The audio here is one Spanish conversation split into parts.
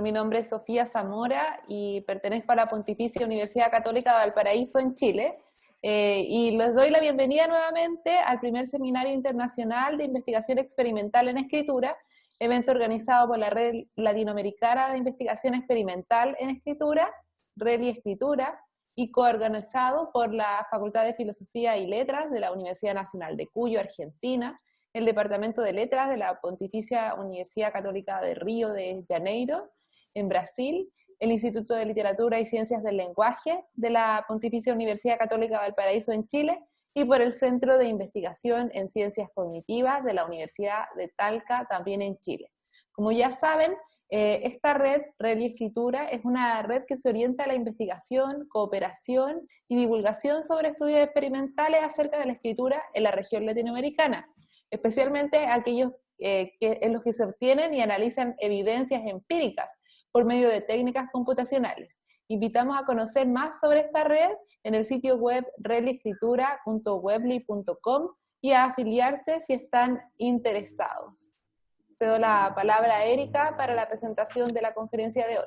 Bueno, mi nombre es Sofía Zamora y pertenezco a la Pontificia Universidad Católica de Valparaíso en Chile. Y les doy la bienvenida nuevamente al primer Seminario Internacional de Investigación Experimental en Escritura, evento organizado por la Red Latinoamericana de Investigación Experimental en Escritura, Red y Escritura, y coorganizado por la Facultad de Filosofía y Letras de la Universidad Nacional de Cuyo, Argentina, el Departamento de Letras de la Pontificia Universidad Católica de Río de Janeiro, en Brasil, el Instituto de Literatura y Ciencias del Lenguaje de la Pontificia Universidad Católica de Valparaíso en Chile, y por el Centro de Investigación en Ciencias Cognitivas de la Universidad de Talca, también en Chile. Como ya saben, esta red y Escritura, es una red que se orienta a la investigación, cooperación y divulgación sobre estudios experimentales acerca de la escritura en la región latinoamericana, especialmente aquellos en los que se obtienen y analizan evidencias empíricas por medio de técnicas computacionales. Invitamos a conocer más sobre esta red en el sitio web redescritura.weebly.com y a afiliarse si están interesados. Cedo la palabra a Erika para la presentación de la conferencia de hoy.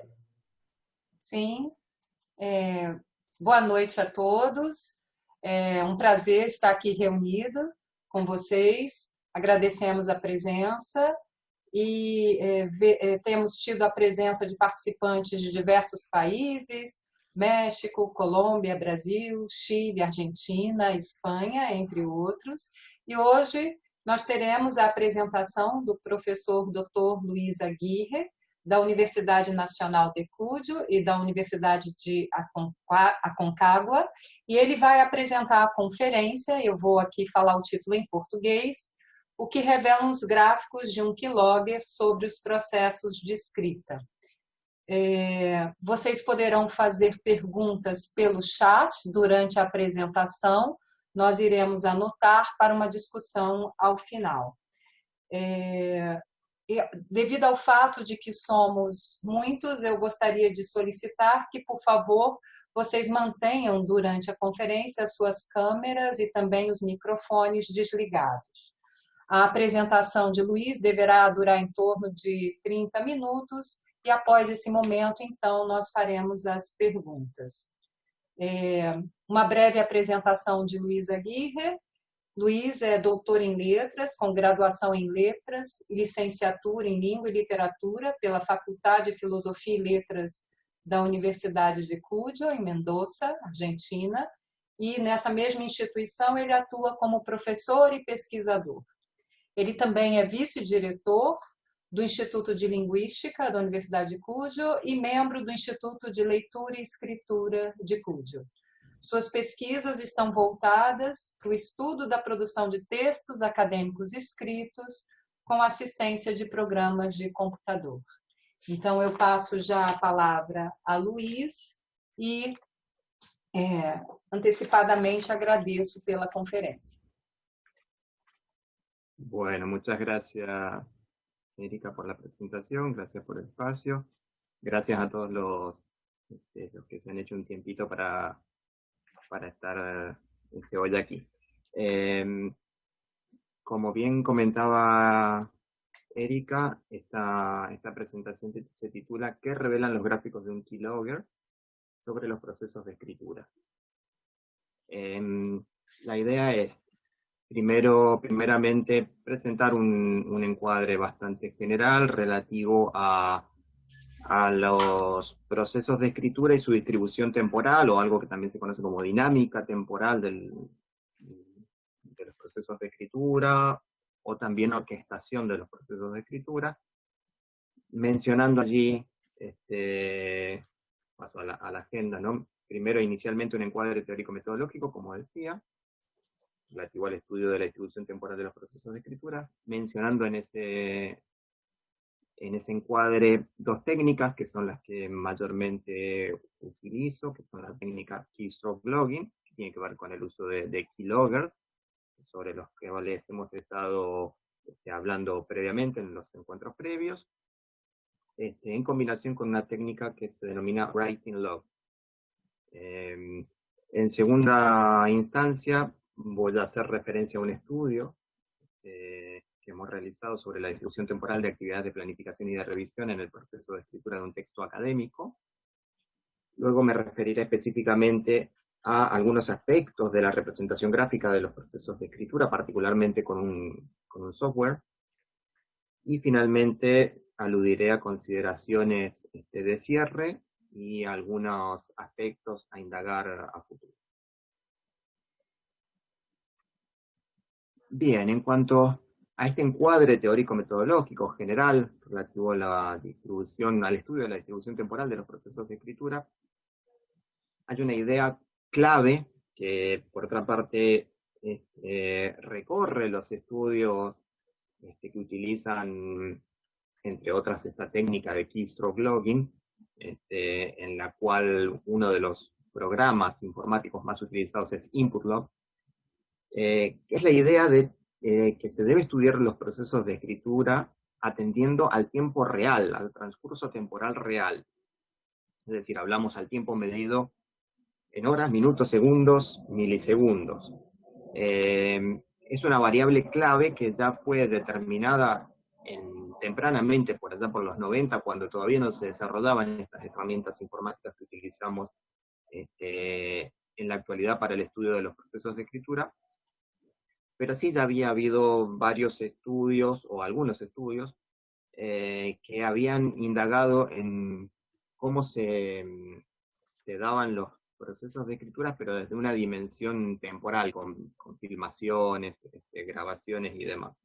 Sim, boa noite a todos. É prazer estar aqui reunido com vocês. Agradecemos a presença e temos tido a presença de participantes de diversos países, México, Colômbia, Brasil, Chile, Argentina, Espanha, entre outros. E hoje nós teremos a apresentação do professor Dr. Luiz Aguirre, da Universidade Nacional de Cuyo e da Universidade de Aconcagua, e ele vai apresentar a conferência. Eu vou aqui falar o título em português, o que revela os gráficos de um keylogger sobre os processos de escrita. Vocês poderão fazer perguntas pelo chat durante a apresentação, nós iremos anotar para uma discussão ao final. Devido ao fato de que somos muitos, eu gostaria de solicitar que, por favor, vocês mantenham durante a conferência as suas câmeras e também os microfones desligados. A apresentação de Luiz deverá durar em torno de 30 minutos e após esse momento, então, nós faremos as perguntas. Uma breve apresentação de Luiz Aguirre. Luiz é doutor em letras, com graduação em letras e licenciatura em língua e literatura pela Faculdade de Filosofia e Letras da Universidade de Cuyo, em Mendoza, Argentina, e nessa mesma instituição ele atua como professor e pesquisador. Ele também é vice-diretor do Instituto de Linguística da Universidade de Cuyo e membro do Instituto de Leitura e Escritura de Cuyo. Suas pesquisas estão voltadas para o estudo da produção de textos acadêmicos escritos com assistência de programas de computador. Então, eu passo já a palavra a Luiz e antecipadamente agradeço pela conferência. Bueno, muchas gracias, Erika, por la presentación, gracias por el espacio, gracias a todos los que se han hecho un tiempito para estar hoy aquí. Como bien comentaba Erika, esta presentación se titula ¿Qué revelan los gráficos de un keylogger sobre los procesos de escritura? La idea es, primeramente, presentar un encuadre bastante general relativo a los procesos de escritura y su distribución temporal, o algo que también se conoce como dinámica temporal de los procesos de escritura, o también orquestación de los procesos de escritura, mencionando allí, paso a la agenda, ¿no? Primero, inicialmente, un encuadre teórico-metodológico, como decía, relativo al estudio de la distribución temporal de los procesos de escritura, mencionando en ese encuadre dos técnicas que son las que mayormente utilizo, que son la técnica keystroke logging, que tiene que ver con el uso de keyloggers, sobre los que les hemos estado hablando previamente en los encuentros previos, en combinación con una técnica que se denomina writing log. En segunda instancia, voy a hacer referencia a un estudio que que hemos realizado sobre la distribución temporal de actividades de planificación y de revisión en el proceso de escritura de un texto académico. Luego me referiré específicamente a algunos aspectos de la representación gráfica de los procesos de escritura, particularmente con un software. Y finalmente aludiré a consideraciones de cierre y algunos aspectos a indagar a futuro. Bien, en cuanto a este encuadre teórico-metodológico general relativo a la distribución, al estudio de la distribución temporal de los procesos de escritura, hay una idea clave que, por otra parte, recorre los estudios que utilizan, entre otras, esta técnica de keystroke logging, en la cual uno de los programas informáticos más utilizados es InputLog, que es la idea de que se debe estudiar los procesos de escritura atendiendo al tiempo real, al transcurso temporal real. Es decir, hablamos al tiempo medido en horas, minutos, segundos, milisegundos. Es una variable clave que ya fue determinada tempranamente, por allá por los 90, cuando todavía no se desarrollaban estas herramientas informáticas que utilizamos en la actualidad para el estudio de los procesos de escritura, pero sí ya había habido varios estudios, o algunos estudios, que habían indagado en cómo se daban los procesos de escritura, pero desde una dimensión temporal, con filmaciones, grabaciones y demás.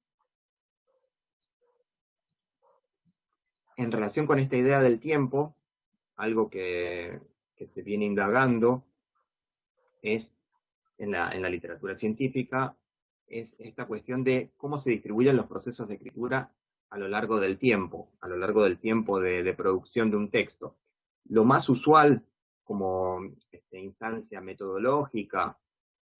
En relación con esta idea del tiempo, algo que se viene indagando es, en la literatura científica, es esta cuestión de cómo se distribuyen los procesos de escritura a lo largo del tiempo de producción de un texto. Lo más usual como instancia metodológica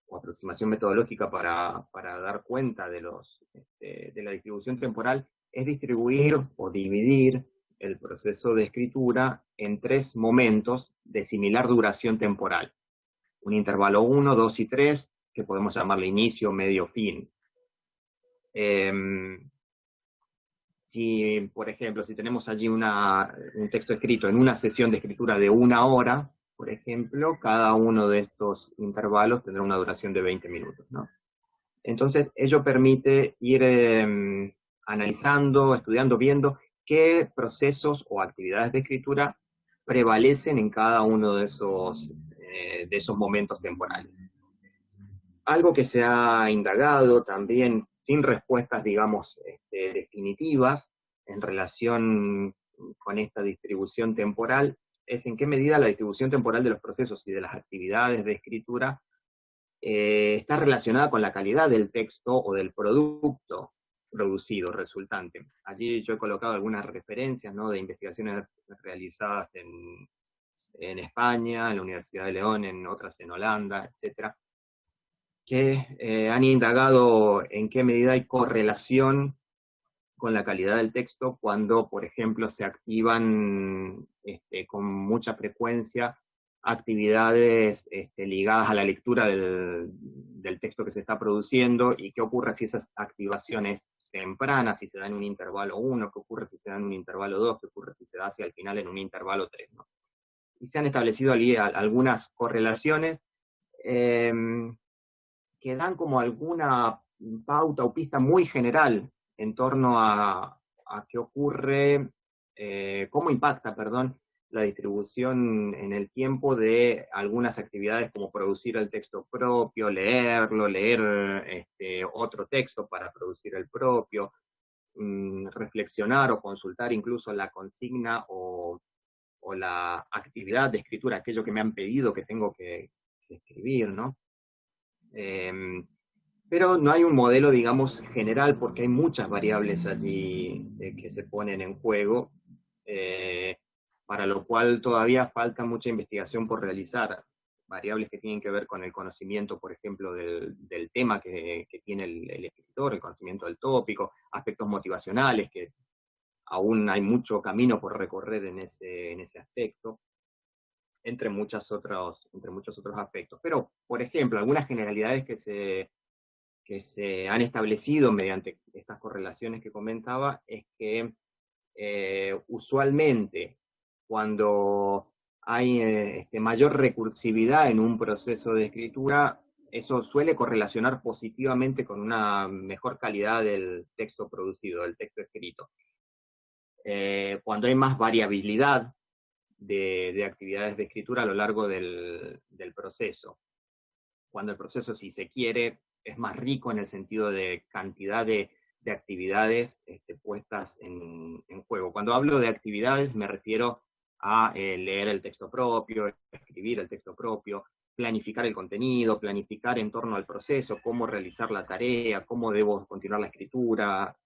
o aproximación metodológica para dar cuenta de la distribución temporal es distribuir o dividir el proceso de escritura en 3 momentos de similar duración temporal. Un intervalo 1, 2 y 3, que podemos llamarle inicio, medio, fin. Si, por ejemplo, si tenemos allí un texto escrito en una sesión de escritura de 1 hora, por ejemplo, cada uno de estos intervalos tendrá una duración de 20 minutos, ¿no? Entonces, ello permite ir analizando, estudiando, viendo qué procesos o actividades de escritura prevalecen en cada uno de esos momentos temporales. Algo que se ha indagado también, sin respuestas, digamos, definitivas, en relación con esta distribución temporal, es en qué medida la distribución temporal de los procesos y de las actividades de escritura está relacionada con la calidad del texto o del producto producido, resultante. Allí yo he colocado algunas referencias, ¿no?, de investigaciones realizadas en España, en la Universidad de León, en otras en Holanda, etcétera, que han indagado en qué medida hay correlación con la calidad del texto cuando, por ejemplo, se activan con mucha frecuencia actividades ligadas a la lectura del texto que se está produciendo, y qué ocurre si esas activaciones tempranas, si se da en un intervalo 1, qué ocurre si se da en un intervalo 2, qué ocurre si se da hacia el final en un intervalo 3, ¿no? Y se han establecido algunas correlaciones que dan como alguna pauta o pista muy general en torno a qué ocurre, cómo impacta, la distribución en el tiempo de algunas actividades como producir el texto propio, leerlo, leer otro texto para producir el propio, reflexionar o consultar incluso la consigna o la actividad de escritura, aquello que me han pedido que tengo que escribir, ¿no? Pero no hay un modelo, digamos, general, porque hay muchas variables allí que se ponen en juego, para lo cual todavía falta mucha investigación por realizar. Variables que tienen que ver con el conocimiento, por ejemplo, del tema que tiene el escritor, el conocimiento del tópico, aspectos motivacionales, que aún hay mucho camino por recorrer en ese aspecto, entre muchos otros aspectos. Pero, por ejemplo, algunas generalidades que se han establecido mediante estas correlaciones que comentaba es que usualmente cuando hay mayor recursividad en un proceso de escritura, eso suele correlacionar positivamente con una mejor calidad del texto producido, del texto escrito. Cuando hay más variabilidad de actividades de escritura a lo largo del proceso, cuando el proceso, si se quiere, es más rico en el sentido de cantidad de actividades puestas en juego. Cuando hablo de actividades me refiero a leer el texto propio, escribir el texto propio, planificar el contenido, planificar en torno al proceso, cómo realizar la tarea, cómo debo continuar la escritura,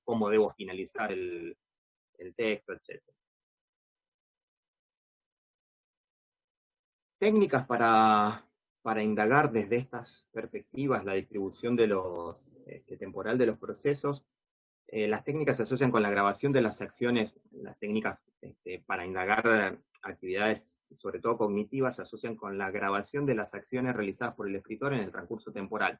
cómo debo finalizar el texto, etc. Técnicas para indagar desde estas perspectivas la distribución de los, temporal de los procesos. Las técnicas se asocian con la grabación de las acciones, las técnicas para indagar actividades, sobre todo cognitivas, se asocian con la grabación de las acciones realizadas por el escritor en el transcurso temporal.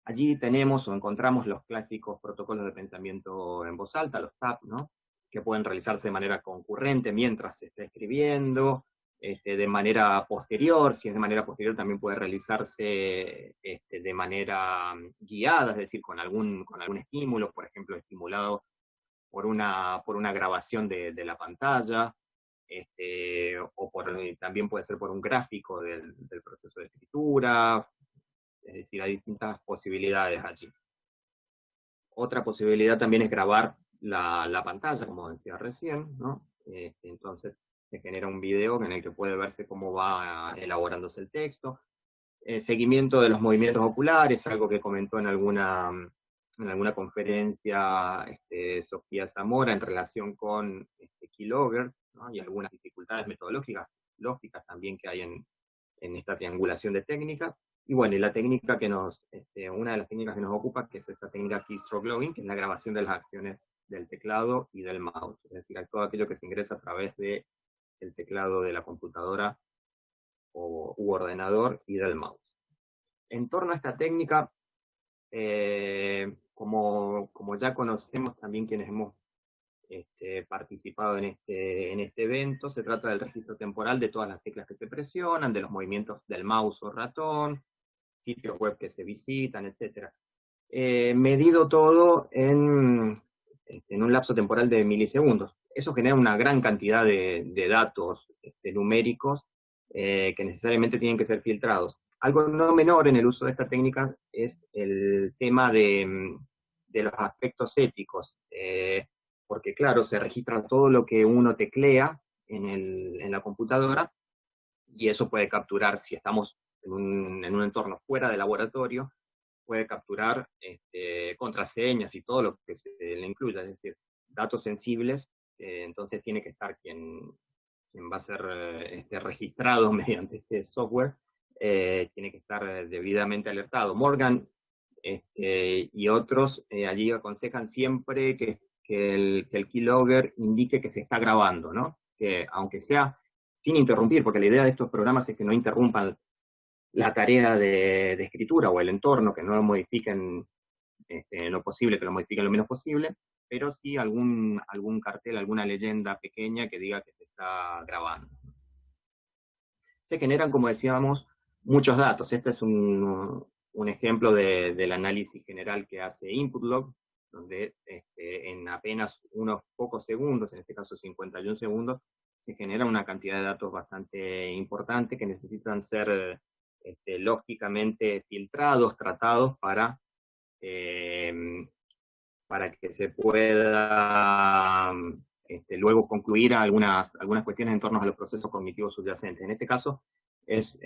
Allí tenemos o encontramos los clásicos protocolos de pensamiento en voz alta, los TAP, ¿no? Que pueden realizarse de manera concurrente mientras se está escribiendo, de manera posterior. Si es de manera posterior también puede realizarse de manera guiada, es decir, con algún estímulo, por ejemplo, estimulado por una grabación de la pantalla, también puede ser por un gráfico del proceso de escritura. Es decir, hay distintas posibilidades allí. Otra posibilidad también es grabar la pantalla, como decía recién, ¿no? Entonces se genera un video en el que puede verse cómo va elaborándose el texto. Seguimiento de los movimientos oculares, algo que comentó en alguna conferencia Sofía Zamora en relación con keyloggers, ¿no? Y algunas dificultades metodológicas, lógicas también que hay en esta triangulación de técnicas. Y bueno, y la técnica que una de las técnicas que nos ocupa, que es esta técnica keystroke logging, que es la grabación de las acciones del teclado y del mouse, es decir, todo aquello que se ingresa a través del teclado de la computadora u ordenador y del mouse. En torno a esta técnica, como ya conocemos también quienes hemos participado en este evento, se trata del registro temporal de todas las teclas que se presionan, de los movimientos del mouse o ratón, sitios web que se visitan, etc. Medido todo en un lapso temporal de milisegundos. Eso genera una gran cantidad de datos numéricos que necesariamente tienen que ser filtrados. Algo no menor en el uso de esta técnica es el tema de los aspectos éticos, porque claro, se registra todo lo que uno teclea en la computadora, y eso puede capturar, si estamos en un entorno fuera de laboratorio, puede capturar contraseñas y todo lo que se le incluya, es decir, datos sensibles. Entonces tiene que estar quien va a ser registrado mediante este software, tiene que estar debidamente alertado. Morgan y otros allí aconsejan siempre que el keylogger indique que se está grabando, ¿no? Que aunque sea sin interrumpir, porque la idea de estos programas es que no interrumpan la tarea de escritura o el entorno, que no lo modifiquen en lo posible, que lo modifiquen lo menos posible, pero sí algún cartel, alguna leyenda pequeña que diga que se está grabando. Se generan, como decíamos, muchos datos. Este es un ejemplo del análisis general que hace InputLog, donde en apenas unos pocos segundos, en este caso 51 segundos, se genera una cantidad de datos bastante importante que necesitan ser lógicamente filtrados, tratados para que se pueda luego concluir algunas cuestiones en torno a los procesos cognitivos subyacentes. En este caso es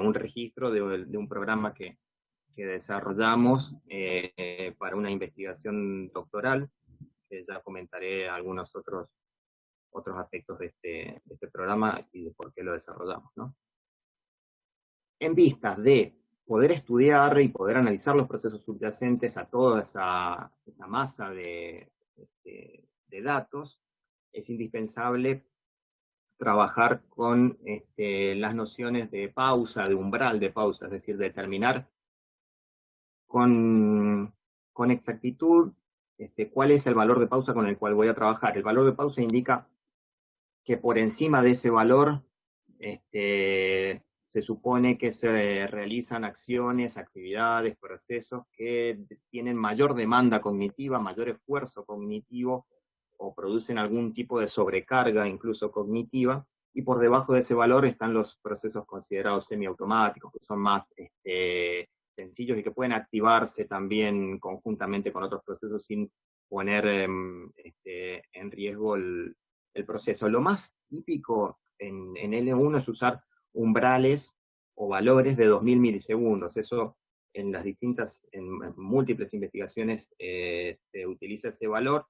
un registro de un programa que desarrollamos para una investigación doctoral, que ya comentaré algunos otros aspectos de este programa y de por qué lo desarrollamos, ¿no? En vistas de poder estudiar y poder analizar los procesos subyacentes a toda esa masa de datos, es indispensable trabajar con las nociones de pausa, de umbral de pausa, es decir, determinar con con exactitud cuál es el valor de pausa con el cual voy a trabajar. El valor de pausa indica que por encima de ese valor se supone que se realizan acciones, actividades, procesos que tienen mayor demanda cognitiva, mayor esfuerzo cognitivo, o producen algún tipo de sobrecarga incluso cognitiva, y por debajo de ese valor están los procesos considerados semiautomáticos, que son más sencillos y que pueden activarse también conjuntamente con otros procesos sin poner en riesgo el proceso. Lo más típico en L1 es usar umbrales o valores de 2000 milisegundos. Eso en las distintas, en múltiples investigaciones se utiliza ese valor.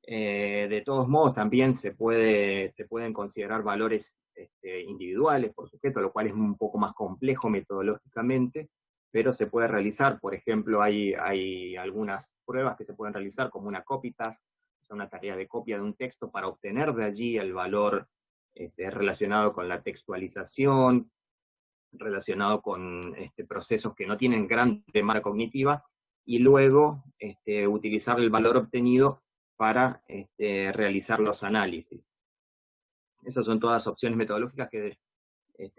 De todos modos, también se pueden considerar valores individuales por sujeto, lo cual es un poco más complejo metodológicamente, pero se puede realizar. Por ejemplo, hay algunas pruebas que se pueden realizar, como una copy task, o sea, una tarea de copia de un texto para obtener de allí el valor relacionado con la textualización, relacionado con procesos que no tienen gran demanda cognitiva, y luego utilizar el valor obtenido para realizar los análisis. Esas son todas opciones metodológicas que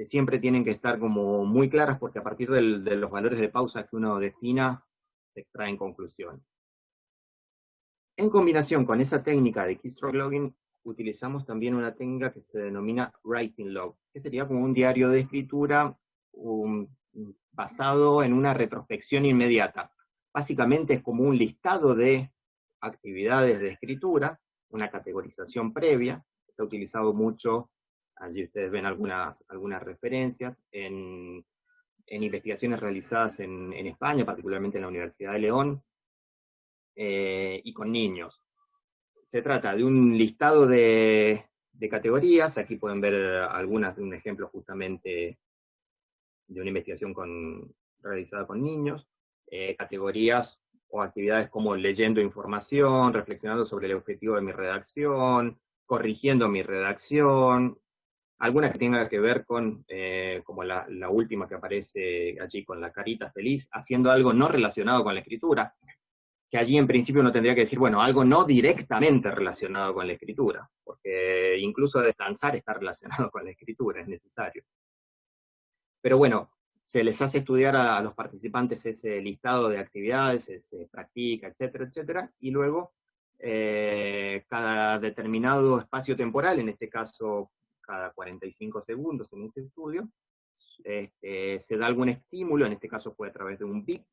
siempre tienen que estar como muy claras, porque a partir de los valores de pausa que uno defina, se extraen conclusiones. En combinación con esa técnica de keystroke logging, utilizamos también una técnica que se denomina writing log, que sería como un diario de escritura basado en una retrospección inmediata. Básicamente es como un listado de actividades de escritura, una categorización previa. Se ha utilizado mucho, allí ustedes ven algunas referencias, en investigaciones realizadas en España, particularmente en la Universidad de León, y con niños. Se trata de un listado de categorías. Aquí pueden ver algunas de un ejemplo justamente de una investigación realizada con niños, categorías o actividades como leyendo información, reflexionando sobre el objetivo de mi redacción, corrigiendo mi redacción, alguna que tenga que ver con, como la última que aparece allí con la carita feliz, haciendo algo no relacionado con la escritura, que allí en principio uno tendría que decir, bueno, algo no directamente relacionado con la escritura, porque incluso descansar está relacionado con la escritura, es necesario. Pero bueno, se les hace estudiar a los participantes ese listado de actividades, se practica, etcétera, etcétera, y luego cada determinado espacio temporal, en este caso cada 45 segundos en este estudio, se da algún estímulo, en este caso fue a través de un beep,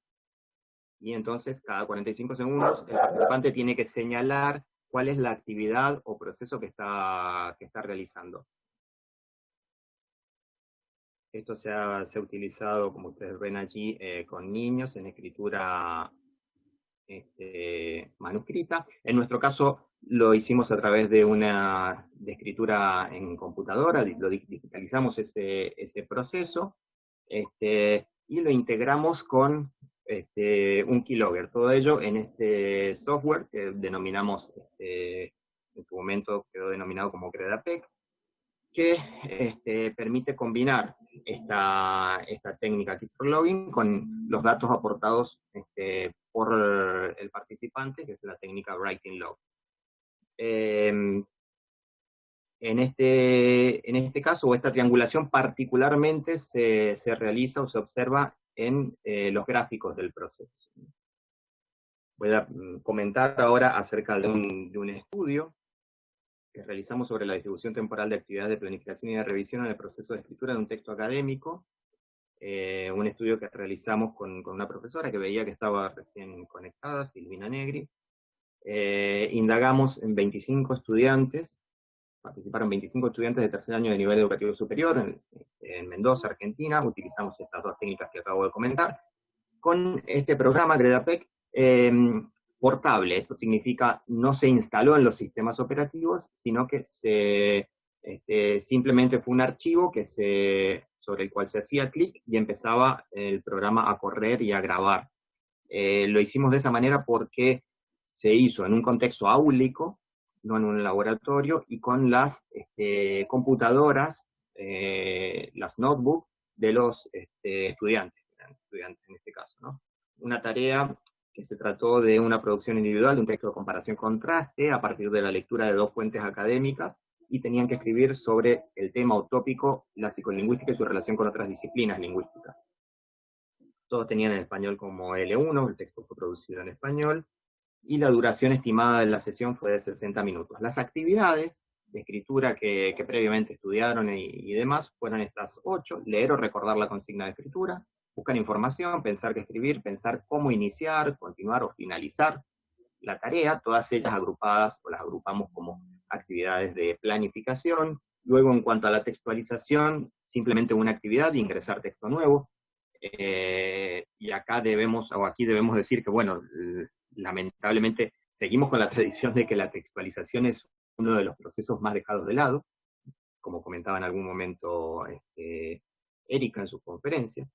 y entonces cada 45 segundos el participante tiene que señalar cuál es la actividad o proceso que está realizando. Esto se ha utilizado, como ustedes ven allí, con niños en escritura manuscrita. En nuestro caso lo hicimos a través de escritura en computadora, lo digitalizamos ese proceso, y lo integramos con un keylogger. Todo ello en este software que denominamos, en su momento quedó denominado como CredaPEC, que permite combinar esta técnica keystroke logging con los datos aportados por el participante, que es la técnica writing log. En este caso, o esta triangulación particularmente se realiza o se observa en los gráficos del proceso. Voy a comentar ahora acerca de un estudio que realizamos sobre la distribución temporal de actividades de planificación y de revisión en el proceso de escritura de un texto académico. Un estudio que realizamos con una profesora que veía que estaba recién conectada, Silvina Negri. Indagamos en 25 estudiantes, participaron 25 estudiantes de tercer año de nivel educativo superior en Mendoza, Argentina. Utilizamos estas dos técnicas que acabo de comentar. Con este programa, CredaPEC, portable. Esto significa no se instaló en los sistemas operativos, sino que simplemente fue un archivo sobre el cual se hacía clic y empezaba el programa a correr y a grabar. Lo hicimos de esa manera porque se hizo en un contexto áulico, no en un laboratorio, y con las computadoras, las notebooks de los estudiantes en este caso, ¿no? Una tarea que se trató de una producción individual de un texto de comparación-contraste a partir de la lectura de 2 fuentes académicas, y tenían que escribir sobre el tema o tópico, la psicolingüística y su relación con otras disciplinas lingüísticas. Todos tenían en español como L1, el texto fue producido en español, y la duración estimada de la sesión fue de 60 minutos. Las actividades de escritura que previamente estudiaron y demás fueron estas 8: leer o recordar la consigna de escritura, buscar información, pensar qué escribir, pensar cómo iniciar, continuar o finalizar la tarea, todas ellas agrupadas, o las agrupamos como actividades de planificación. Luego, en cuanto a la textualización, simplemente una actividad de ingresar texto nuevo, y acá aquí debemos decir que, bueno, lamentablemente seguimos con la tradición de que la textualización es uno de los procesos más dejados de lado, como comentaba en algún momento Erika en su conferencia.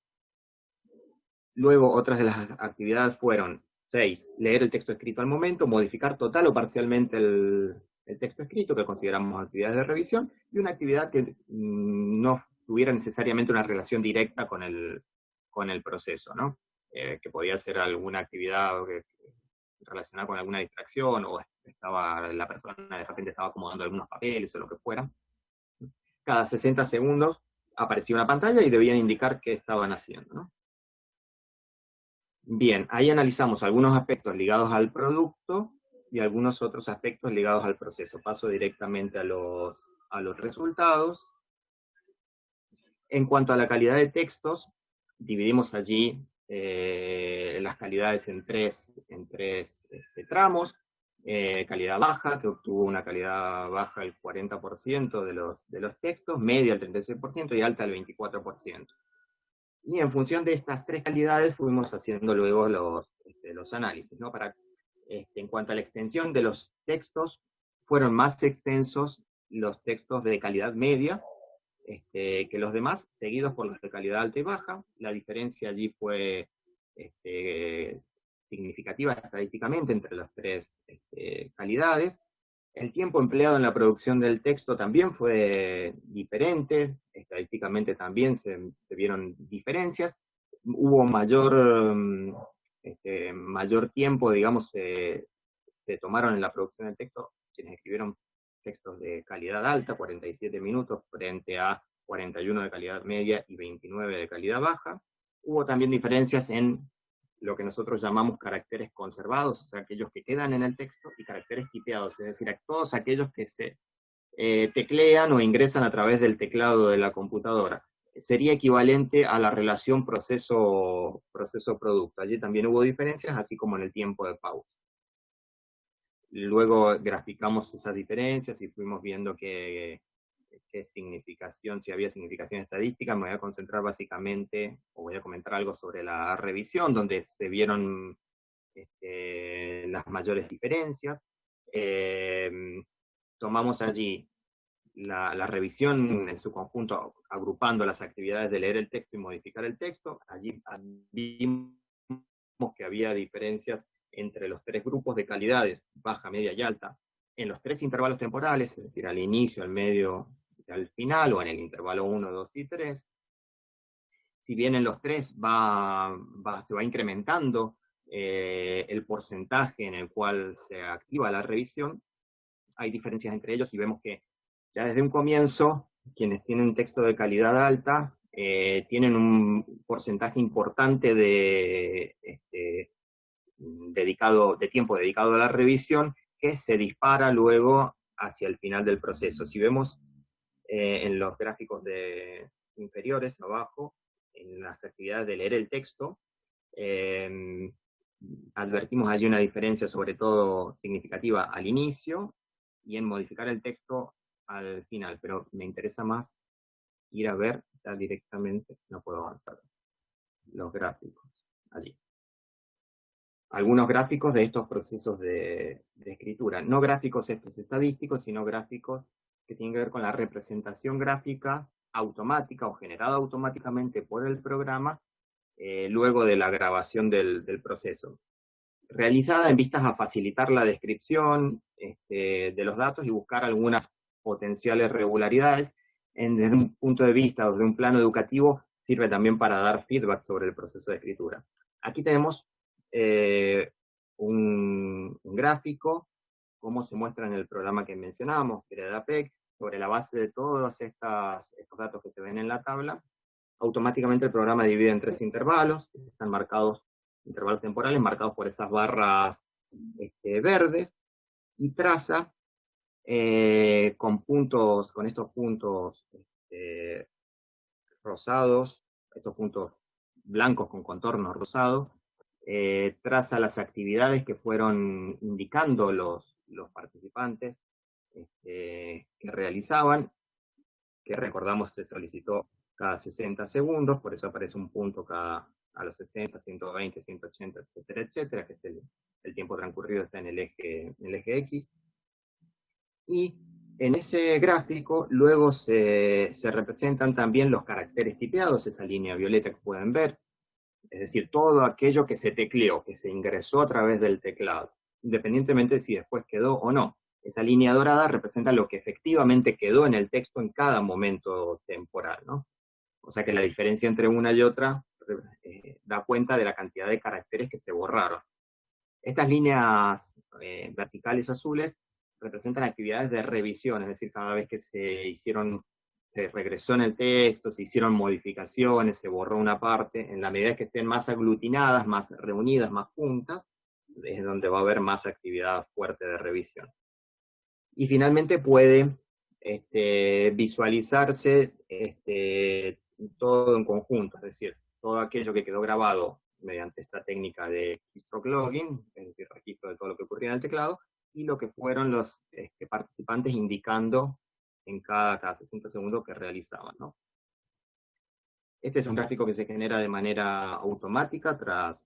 Luego, otras de las actividades fueron 6, leer el texto escrito al momento, modificar total o parcialmente el texto escrito, que consideramos actividades de revisión, y una actividad que no tuviera necesariamente una relación directa con el proceso, ¿no? Que podía ser alguna actividad relacionada con alguna distracción, o la persona de repente estaba acomodando algunos papeles o lo que fuera. Cada 60 segundos aparecía una pantalla y debían indicar qué estaban haciendo, ¿no? Bien, ahí analizamos algunos aspectos ligados al producto y algunos otros aspectos ligados al proceso. Paso directamente a los resultados. En cuanto a la calidad de textos, dividimos allí las calidades en tres tramos. Calidad baja, que obtuvo una calidad baja el 40% de los textos, media el 36% y alta el 24%. Y en función de estas 3 calidades fuimos haciendo luego los análisis, ¿no? En cuanto a la extensión de los textos, fueron más extensos los textos de calidad media que los demás, seguidos por los de calidad alta y baja. La diferencia allí fue significativa estadísticamente entre las 3 calidades. El tiempo empleado en la producción del texto también fue diferente, estadísticamente también se vieron diferencias. Hubo mayor tiempo, digamos, se tomaron en la producción del texto quienes escribieron textos de calidad alta, 47 minutos, frente a 41 de calidad media y 29 de calidad baja. Hubo también diferencias en lo que nosotros llamamos caracteres conservados, o sea, aquellos que quedan en el texto, y caracteres tipeados, es decir, todos aquellos que se teclean o ingresan a través del teclado de la computadora. Sería equivalente a la relación proceso-producto. Allí también hubo diferencias, así como en el tiempo de pausa. Luego graficamos esas diferencias y fuimos viendo qué significación, si había significación estadística. Me voy a concentrar básicamente, o voy a comentar algo sobre la revisión, donde se vieron las mayores diferencias. Tomamos allí la revisión en su conjunto, agrupando las actividades de leer el texto y modificar el texto. Allí vimos que había diferencias entre los 3 grupos de calidades, baja, media y alta, en los 3 intervalos temporales, es decir, al inicio, al medio y al final, o en el intervalo 1, 2 y 3. Si bien en los 3 se va incrementando el porcentaje en el cual se activa la revisión, hay diferencias entre ellos, y vemos que ya desde un comienzo, quienes tienen un texto de calidad alta tienen un porcentaje importante de tiempo dedicado a la revisión, que se dispara luego hacia el final del proceso. Si vemos en los gráficos inferiores abajo, en las actividades de leer el texto, advertimos allí una diferencia sobre todo significativa al inicio, y en modificar el texto al final, pero me interesa más ir a ver ya directamente, no puedo avanzar, los gráficos, allí. Algunos gráficos de estos procesos de escritura, no gráficos estos estadísticos, sino gráficos que tienen que ver con la representación gráfica automática o generada automáticamente por el programa luego de la grabación del proceso, realizada en vistas a facilitar la descripción de los datos y buscar algunas potenciales regularidades. Desde un punto de vista o desde un plano educativo, sirve también para dar feedback sobre el proceso de escritura. Aquí tenemos un gráfico, como se muestra en el programa que mencionamos, que era de APEC. Sobre la base de todos estos datos que se ven en la tabla, automáticamente el programa divide en 3 intervalos, que están marcados, intervalos temporales, marcados por esas barras verdes, y traza con estos puntos rosados, estos puntos blancos con contorno rosado, traza las actividades que fueron indicando los participantes que realizaban, que recordamos se solicitó cada 60 segundos, por eso aparece un punto a los 60, 120, 180, etcétera, etcétera, que es el tiempo transcurrido está en el eje X. Y en ese gráfico luego se representan también los caracteres tipeados, esa línea violeta que pueden ver, es decir, todo aquello que se tecleó, que se ingresó a través del teclado, independientemente de si después quedó o no. Esa línea dorada representa lo que efectivamente quedó en el texto en cada momento temporal, ¿no? O sea que la diferencia entre una y otra da cuenta de la cantidad de caracteres que se borraron. Estas líneas verticales azules representan actividades de revisión, es decir, cada vez que se regresó en el texto, se hicieron modificaciones, se borró una parte, en la medida que estén más aglutinadas, más reunidas, más juntas, es donde va a haber más actividad fuerte de revisión. Y finalmente puede visualizarse todo en conjunto, es decir, todo aquello que quedó grabado mediante esta técnica de keystroke logging, es decir, registro de todo lo que ocurría en el teclado, y lo que fueron los participantes indicando en cada 60 segundos que realizaban, ¿no? Este es un gráfico que se genera de manera automática tras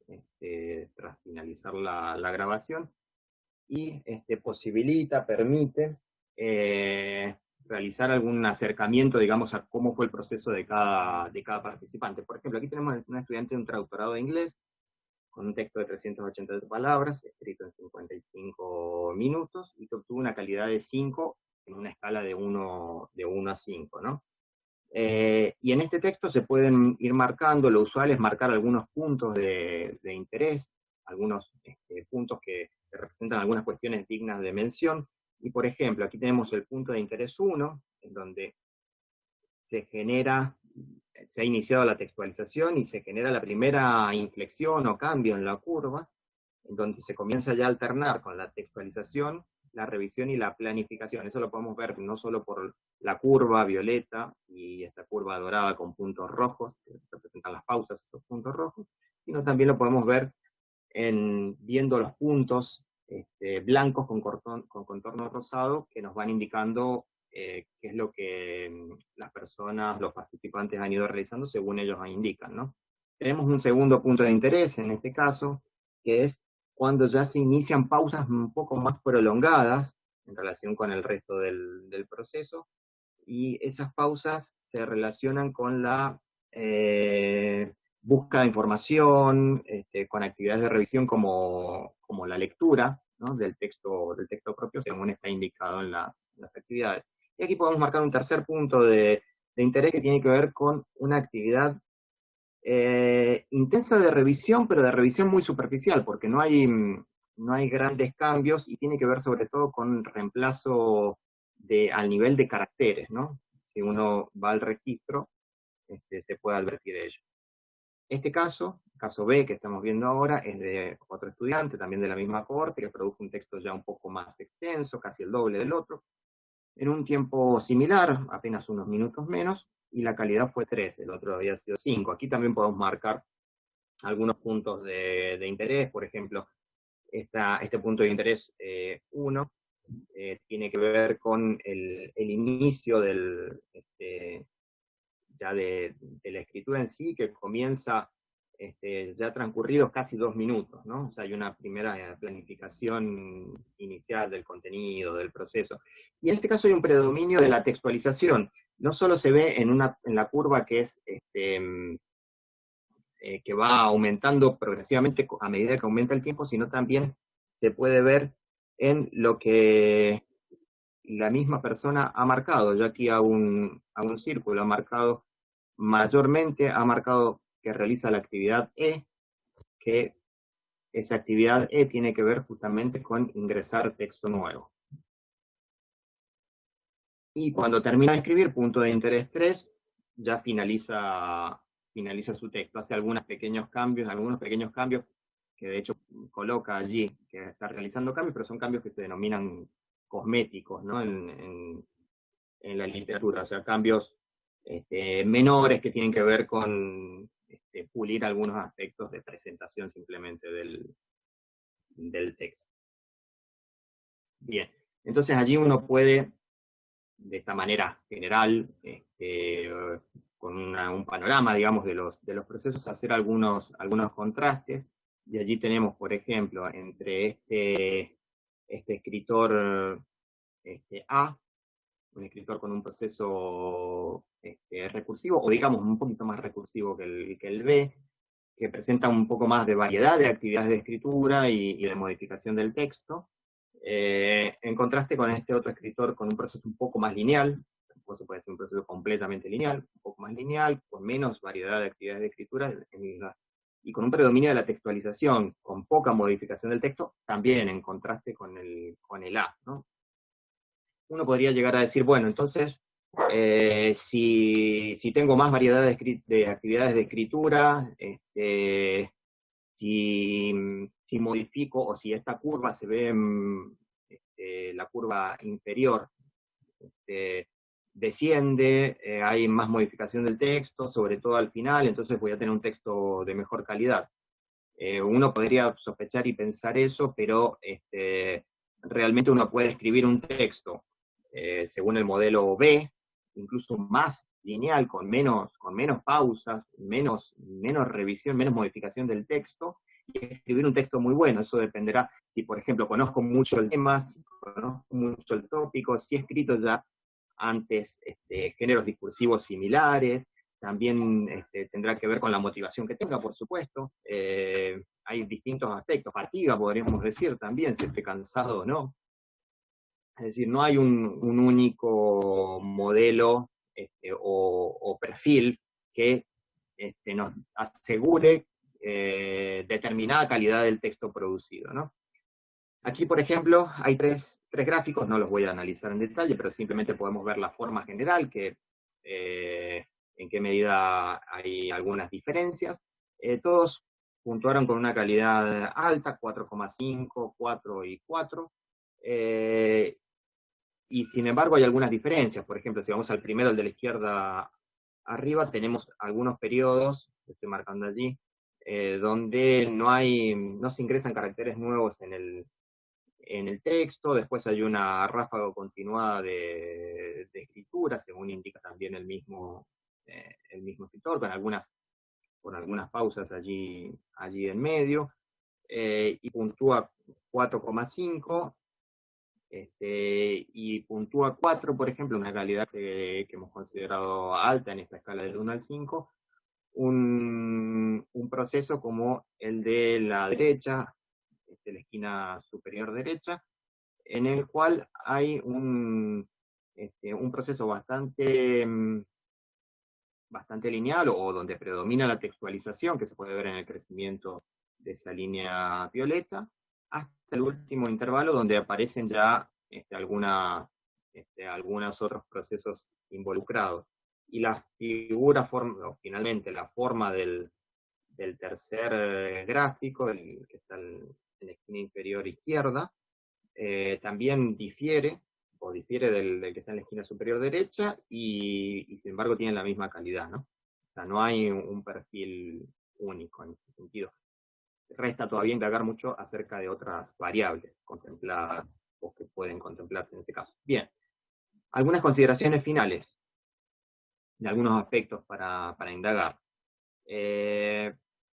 finalizar la grabación, y permite realizar algún acercamiento, digamos, a cómo fue el proceso de cada participante. Por ejemplo, aquí tenemos un estudiante de un traductorado de inglés, con un texto de 380 palabras, escrito en 55 minutos, y que obtuvo una calidad de 5 en una escala de 1 a 5, ¿no? Y en este texto se pueden ir marcando, lo usual es marcar algunos puntos de interés, algunos puntos que representan algunas cuestiones dignas de mención, y por ejemplo, aquí tenemos el punto de interés 1, en donde se ha iniciado la textualización y se genera la primera inflexión o cambio en la curva, en donde se comienza ya a alternar con la textualización, la revisión y la planificación. Eso lo podemos ver no solo por la curva violeta y esta curva dorada con puntos rojos, que representan las pausas, estos puntos rojos, sino también lo podemos ver viendo los puntos blancos con contorno rosado, que nos van indicando qué es lo que las personas, los participantes han ido realizando según ellos indican, ¿no? Tenemos un segundo punto de interés en este caso, que es cuando ya se inician pausas un poco más prolongadas en relación con el resto del proceso, y esas pausas se relacionan con la búsqueda de información, con actividades de revisión como la lectura, ¿no?, del texto propio, según está indicado en las actividades. Y aquí podemos marcar un tercer punto de interés que tiene que ver con una actividad intensa de revisión, pero de revisión muy superficial, porque no hay grandes cambios, y tiene que ver sobre todo con reemplazo al nivel de caracteres, ¿no? Si uno va al registro, se puede advertir de ello. Este caso B que estamos viendo ahora, es de otro estudiante, también de la misma cohorte, que produjo un texto ya un poco más extenso, casi el doble del otro, en un tiempo similar, apenas unos minutos menos, y la calidad fue 3, el otro había sido 5. Aquí también podemos marcar algunos puntos de interés, por ejemplo, este punto de interés 1, tiene que ver con el inicio ya de la escritura en sí, que comienza ya transcurridos casi 2 minutos, ¿no? O sea, hay una primera planificación inicial del contenido, del proceso. Y en este caso hay un predominio de la textualización. No solo se ve en la curva que es que va aumentando progresivamente a medida que aumenta el tiempo, sino también se puede ver en lo que la misma persona ha marcado. Yo aquí hago un círculo, mayormente ha marcado que realiza la actividad E, que esa actividad E tiene que ver justamente con ingresar texto nuevo. Y cuando termina de escribir, punto de interés 3, ya finaliza su texto, hace algunos pequeños cambios que de hecho coloca allí, que está realizando cambios, pero son cambios que se denominan cosméticos, ¿no? en la literatura, o sea, cambios menores que tienen que ver con pulir algunos aspectos de presentación simplemente del texto. Bien, entonces allí uno puede, de esta manera general, con un panorama, digamos, de los procesos, hacer algunos contrastes, y allí tenemos, por ejemplo, entre este escritor A, un escritor con un proceso recursivo, o digamos un poquito más recursivo que el B, que presenta un poco más de variedad de actividades de escritura y de modificación del texto, en contraste con este otro escritor con un proceso un poco más lineal, por puede ser un proceso completamente lineal, un poco más lineal, con menos variedad de actividades de escritura, y con un predominio de la textualización, con poca modificación del texto, también en contraste con el A, ¿no? Uno podría llegar a decir, bueno, entonces, si tengo más variedad de actividades de escritura, si modifico, o si esta curva se ve, la curva inferior, desciende, hay más modificación del texto, sobre todo al final, entonces voy a tener un texto de mejor calidad. Uno podría sospechar y pensar eso, pero realmente uno puede escribir un texto según el modelo B, incluso más lineal, con menos pausas, menos revisión, menos modificación del texto, y escribir un texto muy bueno. Eso dependerá si, por ejemplo, conozco mucho el tema, si conozco mucho el tópico, si he escrito ya antes géneros discursivos similares. También tendrá que ver con la motivación que tenga, por supuesto. Hay distintos aspectos, fatiga podríamos decir también, si estoy cansado o no. Es decir, no hay un único modelo o perfil que nos asegure determinada calidad del texto producido, ¿no? Aquí, por ejemplo, hay tres gráficos, no los voy a analizar en detalle, pero simplemente podemos ver la forma general, en qué medida hay algunas diferencias. Todos puntuaron con una calidad alta, 4,5, 4 y 4. Y sin embargo hay algunas diferencias. Por ejemplo, si vamos al primero, el de la izquierda arriba, tenemos algunos periodos, que estoy marcando allí, donde no se ingresan caracteres nuevos en el texto. Después hay una ráfaga continuada de escritura, según indica también el mismo escritor, con algunas pausas allí en medio, y puntúa 4,5, y puntúa 4, por ejemplo, una calidad que hemos considerado alta en esta escala del 1 al 5, un proceso como el de la derecha, la esquina superior derecha, en el cual hay un proceso bastante lineal, o donde predomina la textualización, que se puede ver en el crecimiento de esa línea violeta, hasta el último intervalo, donde aparecen ya algunos otros procesos involucrados. Y la figura, finalmente, la forma del tercer gráfico, que está en la esquina inferior izquierda, también difiere del que está en la esquina superior derecha, y sin embargo tienen la misma calidad, ¿no? O sea, no hay un perfil único en ese sentido. Resta todavía indagar mucho acerca de otras variables contempladas, o que pueden contemplarse en ese caso. Bien, algunas consideraciones finales de algunos aspectos para indagar.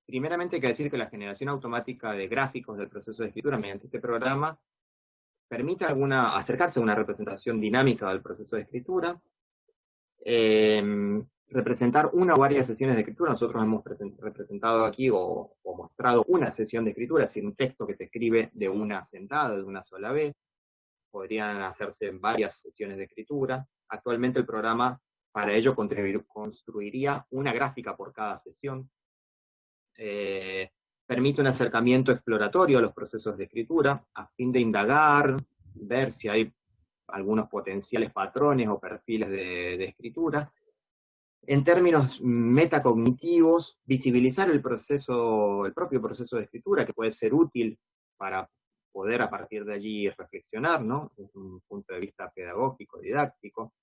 Primeramente hay que decir que la generación automática de gráficos del proceso de escritura mediante este programa permite acercarse a una representación dinámica del proceso de escritura, representar una o varias sesiones de escritura. Nosotros hemos representado aquí o mostrado una sesión de escritura, es decir, un texto que se escribe de una sentada, de una sola vez. Podrían hacerse varias sesiones de escritura. Actualmente el programa para ello construiría una gráfica por cada sesión. permite un acercamiento exploratorio a los procesos de escritura, a fin de indagar, ver si hay algunos potenciales patrones o perfiles de escritura. En términos metacognitivos, visibilizar el propio proceso de escritura, que puede ser útil para poder a partir de allí reflexionar, ¿no? Desde un punto de vista pedagógico, didáctico.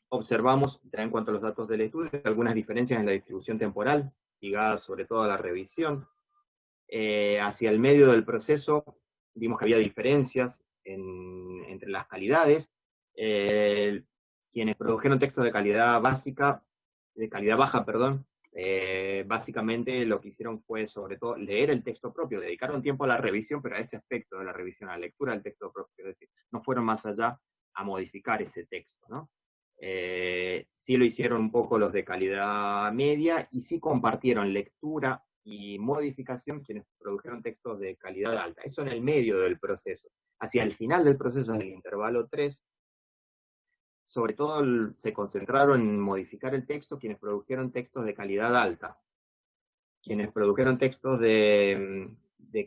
Observamos, ya en cuanto a los datos del estudio, algunas diferencias en la distribución temporal, ligadas sobre todo a la revisión. Hacia el medio del proceso, vimos que había diferencias entre las calidades. Quienes produjeron textos de calidad baja, básicamente lo que hicieron fue sobre todo leer el texto propio, dedicaron tiempo a la revisión, pero a ese aspecto de la revisión, a la lectura del texto propio, es decir, no fueron más allá a modificar ese texto, ¿no? Sí lo hicieron un poco los de calidad media, y sí compartieron lectura y modificación quienes produjeron textos de calidad alta. Eso en el medio del proceso. Hacia el final del proceso, en el intervalo 3, sobre todo se concentraron en modificar el texto quienes produjeron textos de calidad alta. Quienes produjeron textos de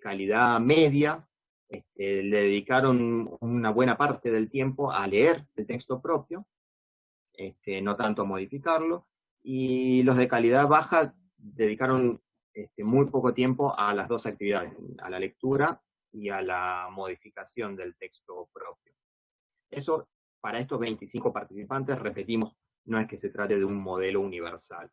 calidad media, le dedicaron una buena parte del tiempo a leer el texto propio, no tanto a modificarlo, y los de calidad baja dedicaron muy poco tiempo a las dos actividades, a la lectura y a la modificación del texto propio. Eso, para estos 25 participantes, repetimos, no es que se trate de un modelo universal.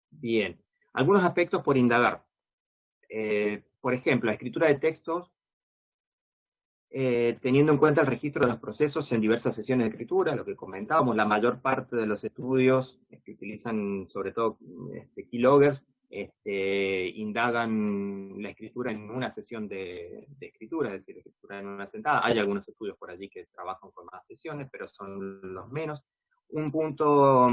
Bien, algunos aspectos por indagar. Por ejemplo, la escritura de textos, teniendo en cuenta el registro de los procesos en diversas sesiones de escritura, lo que comentábamos, la mayor parte de los estudios que utilizan sobre todo keyloggers, indagan la escritura en una sesión de escritura, es decir, escritura en una sentada. Hay algunos estudios por allí que trabajan con más sesiones, pero son los menos. Un punto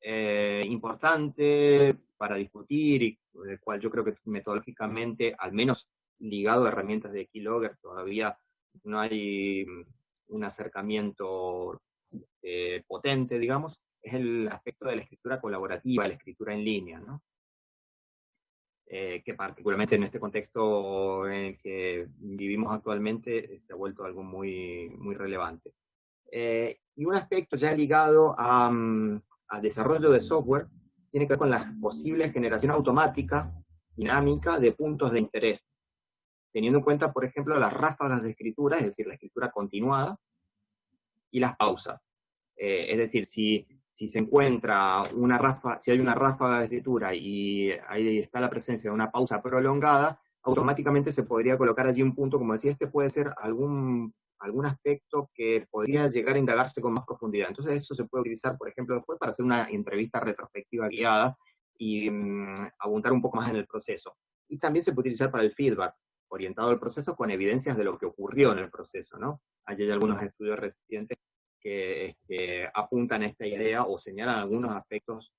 importante para discutir, y el cual yo creo que metodológicamente, al menos ligado a herramientas de keylogger, todavía no hay un acercamiento potente, digamos, es el aspecto de la escritura colaborativa, la escritura en línea, ¿no? Que particularmente en este contexto en el que vivimos actualmente se ha vuelto algo muy, muy relevante. Y un aspecto ya ligado al desarrollo de software tiene que ver con la posible generación automática, dinámica, de puntos de interés, teniendo en cuenta, por ejemplo, las ráfagas de escritura, es decir, la escritura continuada, y las pausas. Es decir, si se encuentra si hay una ráfaga de escritura y ahí está la presencia de una pausa prolongada, automáticamente se podría colocar allí un punto, como decía, puede ser algún aspecto que podría llegar a indagarse con más profundidad. Entonces eso se puede utilizar, por ejemplo, después para hacer una entrevista retrospectiva guiada y abundar un poco más en el proceso. Y también se puede utilizar para el feedback, orientado al proceso con evidencias de lo que ocurrió en el proceso, ¿no? Allí hay algunos estudios recientes que apuntan a esta idea o señalan algunos aspectos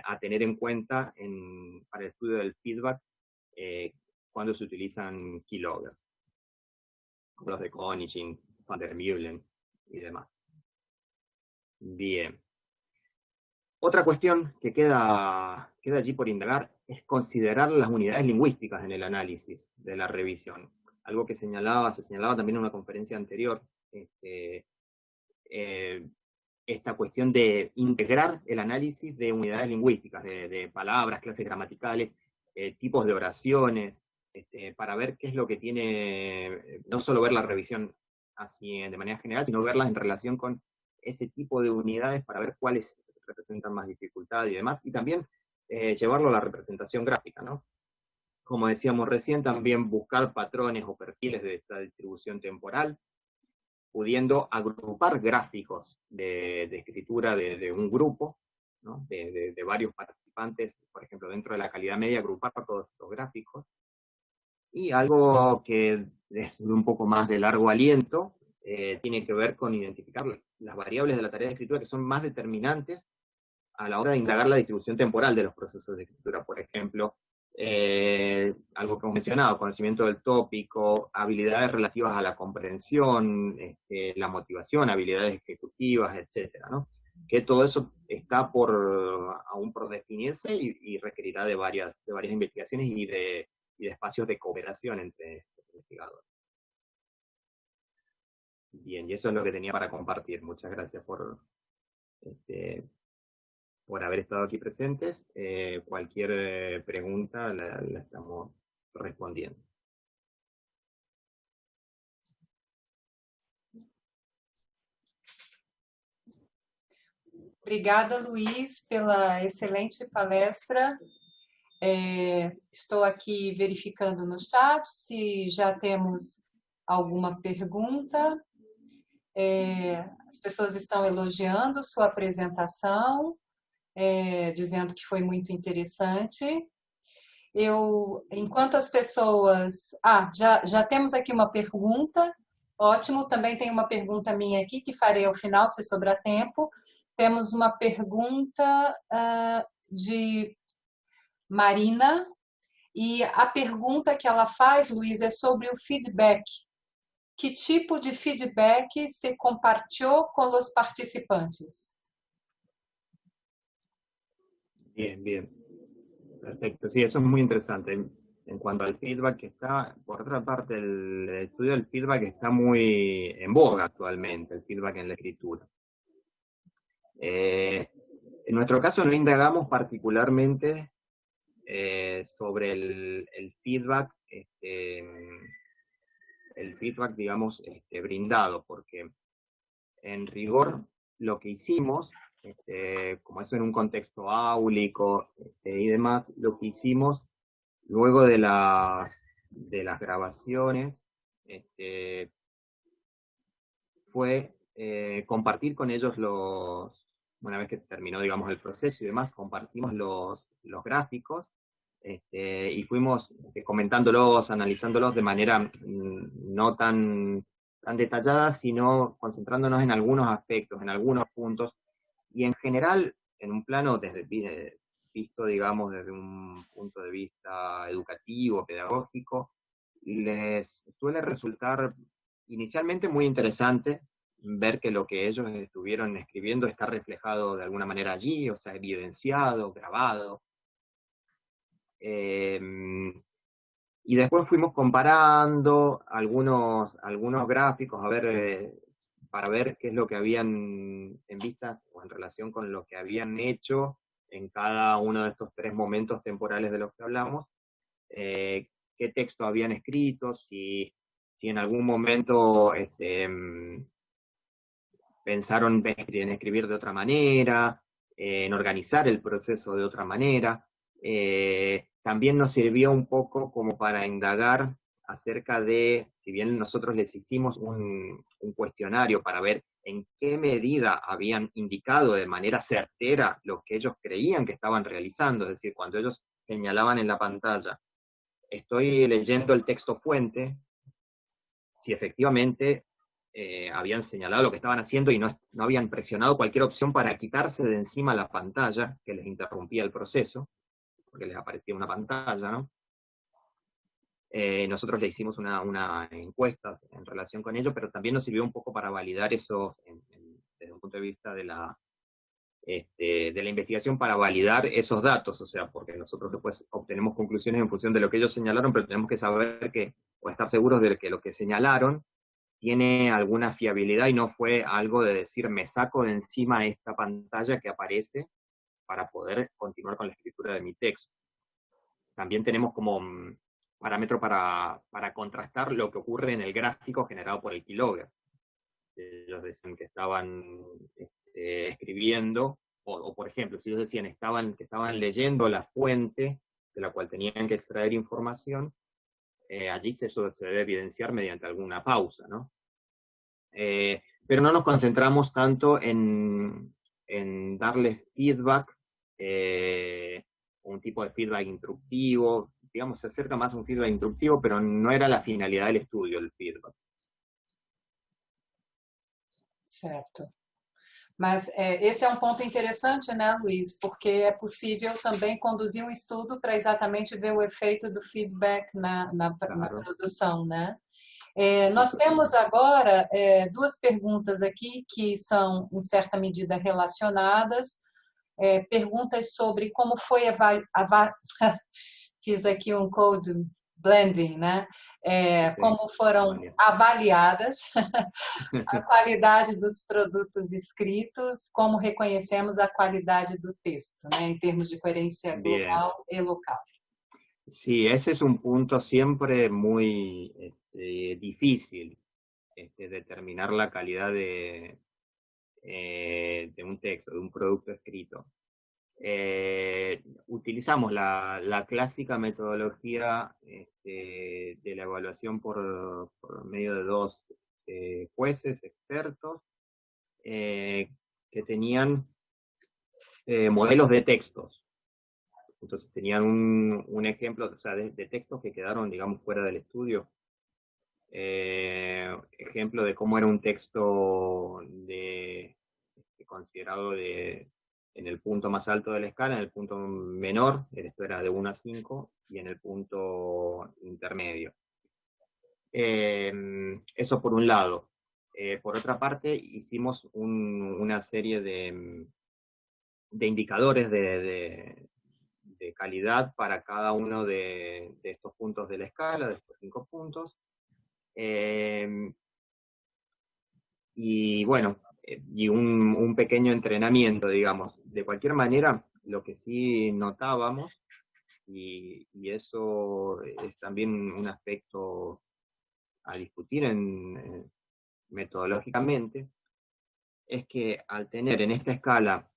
a tener en cuenta para el estudio del feedback cuando se utilizan keyloggers, como los de Konigshin, Van der Meulen y demás. Bien. Otra cuestión que queda allí por indagar es considerar las unidades lingüísticas en el análisis de la revisión. Algo que se señalaba también en una conferencia anterior, esta cuestión de integrar el análisis de unidades lingüísticas, de palabras, clases gramaticales, tipos de oraciones, para ver qué es lo que tiene, no solo ver la revisión así de manera general, sino verlas en relación con ese tipo de unidades para ver cuáles representan más dificultad y demás, y también llevarlo a la representación gráfica, ¿no? Como decíamos recién, también buscar patrones o perfiles de esta distribución temporal, pudiendo agrupar gráficos de escritura de un grupo, ¿no? de varios participantes, por ejemplo, dentro de la calidad media, agrupar todos esos gráficos. Y algo que es un poco más de largo aliento, tiene que ver con identificar las variables de la tarea de escritura que son más determinantes a la hora de indagar la distribución temporal de los procesos de escritura. Por ejemplo, algo que hemos mencionado, conocimiento del tópico, habilidades relativas a la comprensión, la motivación, habilidades ejecutivas, etcétera, ¿no? Que todo eso está aún por definirse y requerirá de varias investigaciones y de espacios de cooperación entre investigadores. Bien, y eso es lo que tenía para compartir. Muchas gracias por haber estado aquí presentes. Cualquier pregunta la estamos respondiendo. Obrigada, Luiz, pela excelente palestra. Estou aqui verificando no chat se já temos alguma pergunta. As pessoas estão elogiando sua apresentação, dizendo que foi muito interessante. Enquanto as pessoas... já temos aqui uma pergunta. Ótimo, também tem uma pergunta minha aqui, que farei ao final, se sobrar tempo. Temos uma pergunta de Marina, e a pergunta que ela faz, Luiz, é sobre o feedback. Que tipo de feedback se compartió con los participantes? Bien. Perfecto. Sí, eso es muy interesante. En cuanto al feedback que está, por otra parte, el estudio del feedback está muy en boga actualmente, el feedback en la escritura. En nuestro caso no indagamos particularmente sobre el feedback, digamos, brindado, porque en rigor lo que hicimos, como eso en un contexto áulico y demás, lo que hicimos luego de las grabaciones fue compartir con ellos una vez que terminó, digamos, el proceso y demás, compartimos los gráficos y fuimos comentándolos, analizándolos de manera no tan detallada, sino concentrándonos en algunos aspectos, en algunos puntos, y en general, en un plano visto, digamos, desde un punto de vista educativo, pedagógico, les suele resultar inicialmente muy interesante ver que lo que ellos estuvieron escribiendo está reflejado de alguna manera allí, o sea, evidenciado, grabado. Y después fuimos comparando algunos gráficos para ver qué es lo que habían en vista o en relación con lo que habían hecho en cada uno de estos 3 momentos temporales de los que hablamos, qué texto habían escrito, si en algún momento pensaron en escribir de otra manera, en organizar el proceso de otra manera. También nos sirvió un poco como para indagar acerca de, si bien nosotros les hicimos un cuestionario para ver en qué medida habían indicado de manera certera lo que ellos creían que estaban realizando, es decir, cuando ellos señalaban en la pantalla, estoy leyendo el texto fuente, si efectivamente habían señalado lo que estaban haciendo y no habían presionado cualquier opción para quitarse de encima la pantalla que les interrumpía el proceso, porque les aparecía una pantalla, ¿no? Nosotros le hicimos una encuesta en relación con ello, pero también nos sirvió un poco para validar eso desde un punto de vista de la investigación, para validar esos datos, o sea, porque nosotros después obtenemos conclusiones en función de lo que ellos señalaron, pero tenemos que saber o estar seguros de que lo que señalaron tiene alguna fiabilidad y no fue algo de decir, me saco de encima esta pantalla que aparece para poder continuar con la escritura de mi texto. También tenemos como parámetro para contrastar lo que ocurre en el gráfico generado por el keylogger. Ellos decían que estaban escribiendo, o por ejemplo, si ellos decían que estaban leyendo la fuente de la cual tenían que extraer información, allí eso se debe evidenciar mediante alguna pausa, ¿no? Pero no nos concentramos tanto en darles feedback, un tipo de feedback instructivo, digamos, se acerca más a un feedback instructivo, pero no era la finalidad del estudio, el feedback. Certo. Mas esse é um ponto interessante, né, Luiz? Porque é possível também conduzir um estudo para exatamente ver o efeito do feedback na produção, né? Nós temos agora 2 perguntas aqui que são, em certa medida, relacionadas. perguntas sobre como foi fiz aqui um code blending, né? Como foram avaliadas a qualidade dos produtos escritos, como reconhecemos a qualidade do texto, né? Em termos de coerência global e local. Sí, ese es un punto siempre muy difícil, determinar la calidad de un texto, de un producto escrito. Utilizamos la clásica metodología de la evaluación por medio de dos jueces expertos que tenían modelos de textos. Entonces tenían un ejemplo, o sea, de textos que quedaron, digamos, fuera del estudio. Ejemplo de cómo era un texto considerado en el punto más alto de la escala, en el punto menor, esto era de 1 a 5, y en el punto intermedio. Eso por un lado. Por otra parte, hicimos una serie de indicadores de calidad para cada uno de estos puntos de la escala, de estos 5 puntos. Y bueno, y un pequeño entrenamiento, digamos. De cualquier manera, lo que sí notábamos, y eso es también un aspecto a discutir metodológicamente, es que al tener en esta escala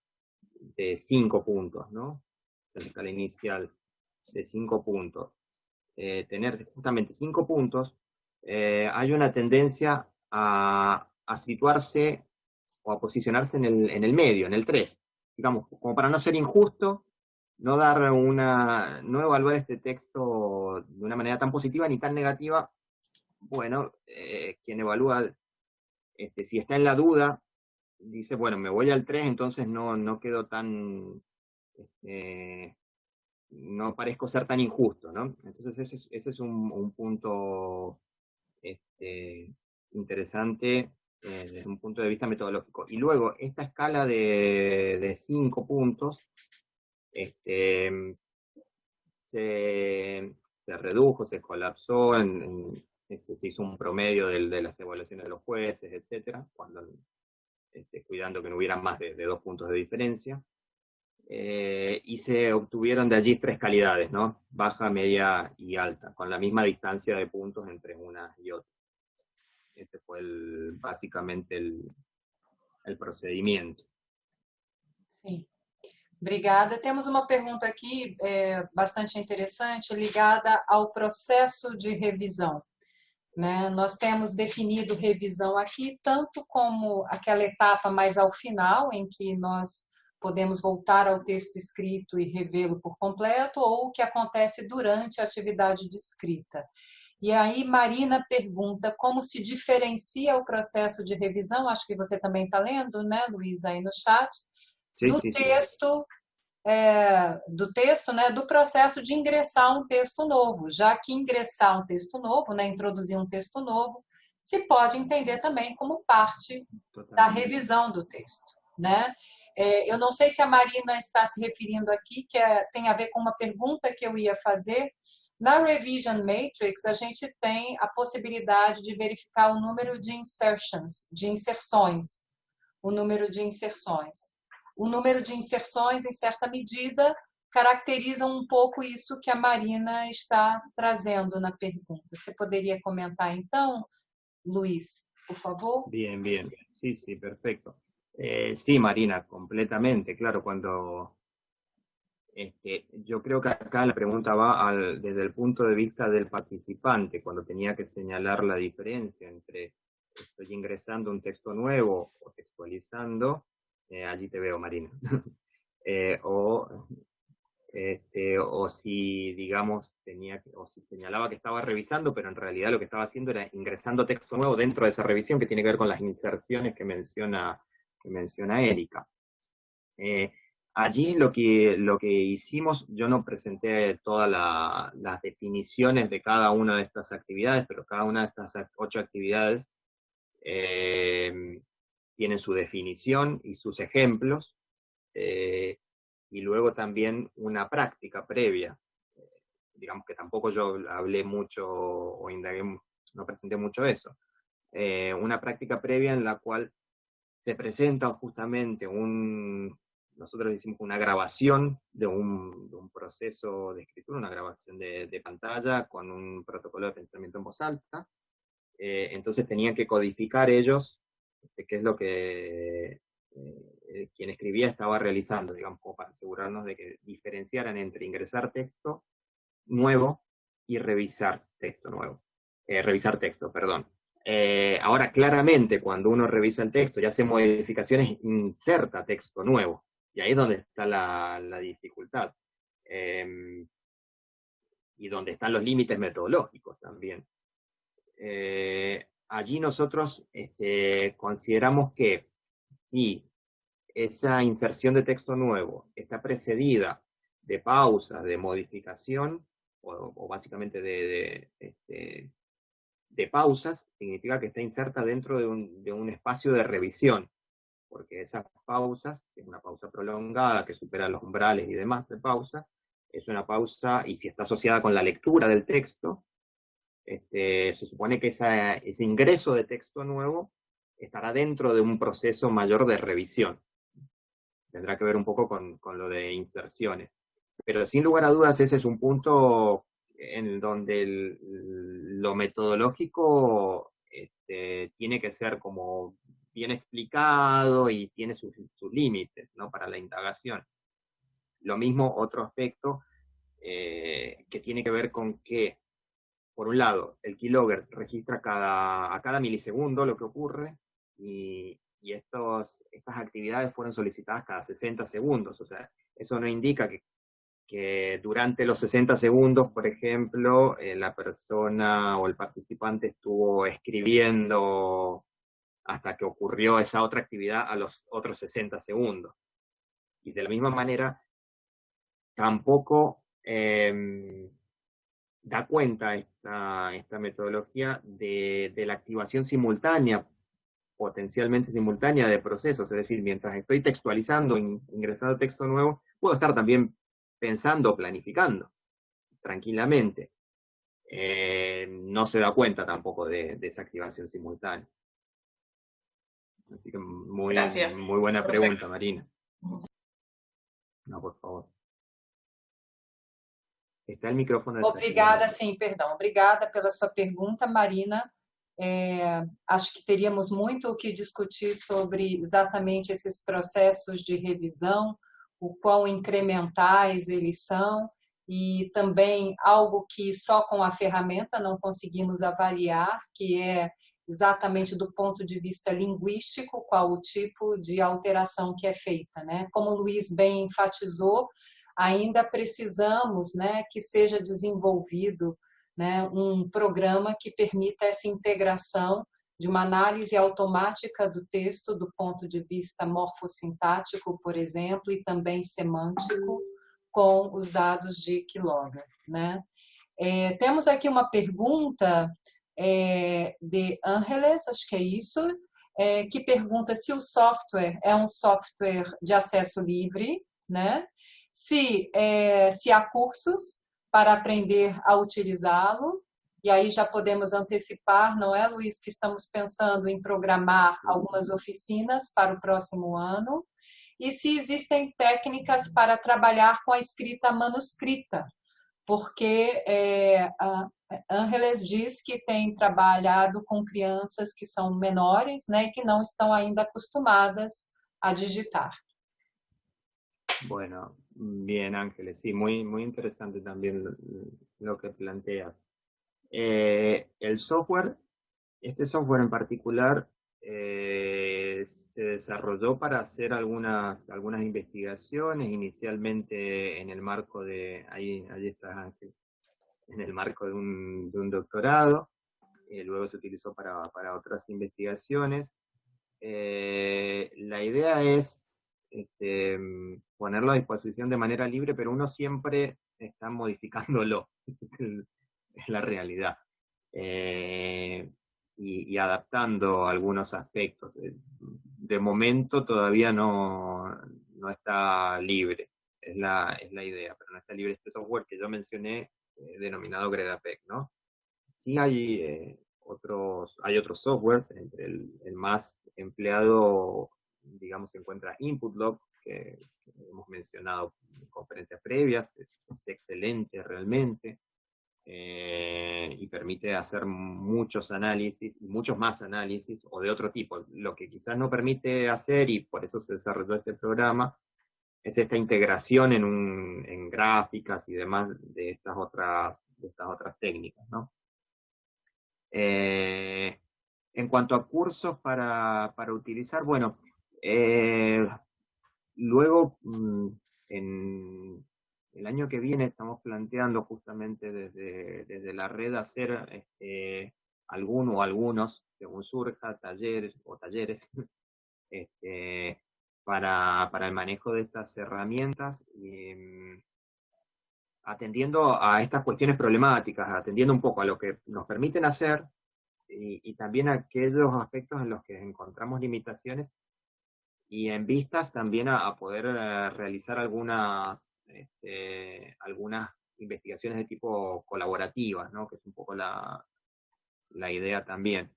de 5 puntos, ¿no? En la escala inicial de 5 puntos, tener justamente 5 puntos, hay una tendencia a situarse o a posicionarse en el medio, en el 3, digamos, como para no ser injusto, no evaluar este texto de una manera tan positiva ni tan negativa. Bueno, quien evalúa, si está en la duda, dice, bueno, me voy al 3, entonces no quedo tan, no parezco ser tan injusto, ¿no? Entonces ese es un punto interesante desde un punto de vista metodológico. Y luego, esta escala de 5 puntos se redujo, se colapsó, se hizo un promedio de las evaluaciones de los jueces, etcétera, cuidando que no hubiera más de 2 puntos de diferencia. Y se obtuvieron de allí 3 calidades, ¿no? Baja, media y alta, con la misma distancia de puntos entre una y otra. Ese fue básicamente el procedimiento. Sim. Obrigada. Temos uma pergunta aqui bastante interessante, ligada ao processo de revisão, né? Nós temos definido revisão aqui, tanto como aquela etapa mais ao final, em que nós podemos voltar ao texto escrito e revê-lo por completo, ou o que acontece durante a atividade de escrita. E aí, Marina pergunta como se diferencia o processo de revisão, acho que você também está lendo, né, Luísa, aí no chat, do texto, né, do processo de ingressar um texto novo, já que ingressar um texto novo, né, introduzir um texto novo, se pode entender também como parte da revisão do texto, né? Eu não sei se a Marina está se referindo aqui, que tem a ver com uma pergunta que eu ia fazer. Na Revision Matrix, a gente tem a possibilidade de verificar o número de inserções, o número de inserções. O número de inserções, em certa medida, caracterizam um pouco isso que a Marina está trazendo na pergunta. Você poderia comentar, então, Luis, por favor? Bien, bien. Sí, sí, perfecto. Sí, Marina, completamente. Claro, cuando yo creo que acá la pregunta va desde el punto de vista del participante, cuando tenía que señalar la diferencia entre estoy ingresando un texto nuevo o textualizando. Allí te veo, Marina. O si, digamos, o si señalaba que estaba revisando, pero en realidad lo que estaba haciendo era ingresando texto nuevo dentro de esa revisión que tiene que ver con las inserciones que menciona Erika. Allí lo que hicimos, yo no presenté todas las definiciones de cada una de estas actividades, pero cada una de estas 8 actividades tienen su definición y sus ejemplos, y luego también una práctica previa. Digamos que tampoco yo hablé mucho o indagué, no presenté mucho eso. Una práctica previa en la cual se presenta justamente nosotros decimos una grabación de un proceso de escritura, una grabación de pantalla con un protocolo de pensamiento en voz alta. Entonces tenían que codificar ellos qué es lo que quien escribía estaba realizando, digamos, como para asegurarnos de que diferenciaran entre ingresar texto nuevo y revisar texto nuevo. Revisar texto, perdón. Ahora, claramente, cuando uno revisa el texto y hace modificaciones, inserta texto nuevo. Y ahí es donde está la dificultad. Y donde están los límites metodológicos también. Allí nosotros consideramos que si esa inserción de texto nuevo está precedida de pausas, de modificación, o básicamente de pausas, significa que está inserta dentro de un espacio de revisión, porque esas pausas, que es una pausa prolongada que supera los umbrales y demás de pausa, es una pausa, y si está asociada con la lectura del texto, se supone que ese ingreso de texto nuevo estará dentro de un proceso mayor de revisión. Tendrá que ver un poco con lo de inserciones. Pero sin lugar a dudas ese es un punto en donde lo metodológico tiene que ser como bien explicado y tiene sus límites, ¿no?, para la indagación. Lo mismo otro aspecto que tiene que ver con que, por un lado, el keylogger registra a cada milisegundo lo que ocurre, y estas actividades fueron solicitadas cada 60 segundos. O sea, eso no indica que durante los 60 segundos, por ejemplo, la persona o el participante estuvo escribiendo hasta que ocurrió esa otra actividad a los otros 60 segundos. Y de la misma manera, tampoco da cuenta esta metodología de la activación simultánea, potencialmente simultánea, de procesos. Es decir, mientras estoy textualizando, ingresando texto nuevo, puedo estar también pensando, planificando tranquilamente. No se da cuenta tampoco de esa activación simultánea. Así que Gracias. muy buena Perfecto. pregunta, Marina. No, por favor. Está el micrófono desactivado. Obrigada, sim, perdão. Obrigada pela sua pergunta, Marina. Acho que teríamos muito o que discutir sobre exatamente esses processos de revisão, o quão incrementais eles são, e também algo que só com a ferramenta não conseguimos avaliar, que é exatamente do ponto de vista linguístico, qual o tipo de alteração que é feita, né? Como o Luiz bem enfatizou, ainda precisamos, né, que seja desenvolvido, né, um programa que permita essa integração de uma análise automática do texto do ponto de vista morfossintático, por exemplo, e também semântico, com os dados de keylogger, né? Temos aqui uma pergunta de Ángeles, acho que é isso, que pergunta se o software é um software de acesso livre, né? Se há cursos para aprender a utilizá-lo, e aí já podemos antecipar, não é, Luiz, que estamos pensando em programar algumas oficinas para o próximo ano, e se existem técnicas para trabalhar com a escrita manuscrita, porque Ángeles diz que tem trabalhado com crianças que são menores, né, e que não estão ainda acostumadas a digitar. Bueno, bien, Ángeles, sí, muy interesante también lo que planteas. El software, este software en particular, se desarrolló para hacer algunas investigaciones, inicialmente en el marco de, ahí está Ángel, en el marco de un doctorado, luego se utilizó para otras investigaciones. La idea es ponerlo a disposición de manera libre, pero uno siempre está modificándolo. Esa es la realidad. Y adaptando algunos aspectos. De momento todavía no está libre. es la idea, pero no está libre este software que yo mencioné, denominado Gredapec, ¿no? Sí hay otros software, entre el más empleado, digamos, se encuentra InputLog, que hemos mencionado en conferencias previas, es excelente realmente, y permite hacer muchos análisis, y muchos más análisis, o de otro tipo. Lo que quizás no permite hacer, y por eso se desarrolló este programa, es esta integración en gráficas y demás de estas otras técnicas, ¿no? En cuanto a cursos para utilizar, bueno, luego en el año que viene estamos planteando justamente desde la red hacer alguno o algunos, según surja, talleres para el manejo de estas herramientas, atendiendo a estas cuestiones problemáticas, atendiendo un poco a lo que nos permiten hacer y también a aquellos aspectos en los que encontramos limitaciones, y en vistas también a poder realizar algunas investigaciones de tipo colaborativas, ¿no? Que es un poco la idea también.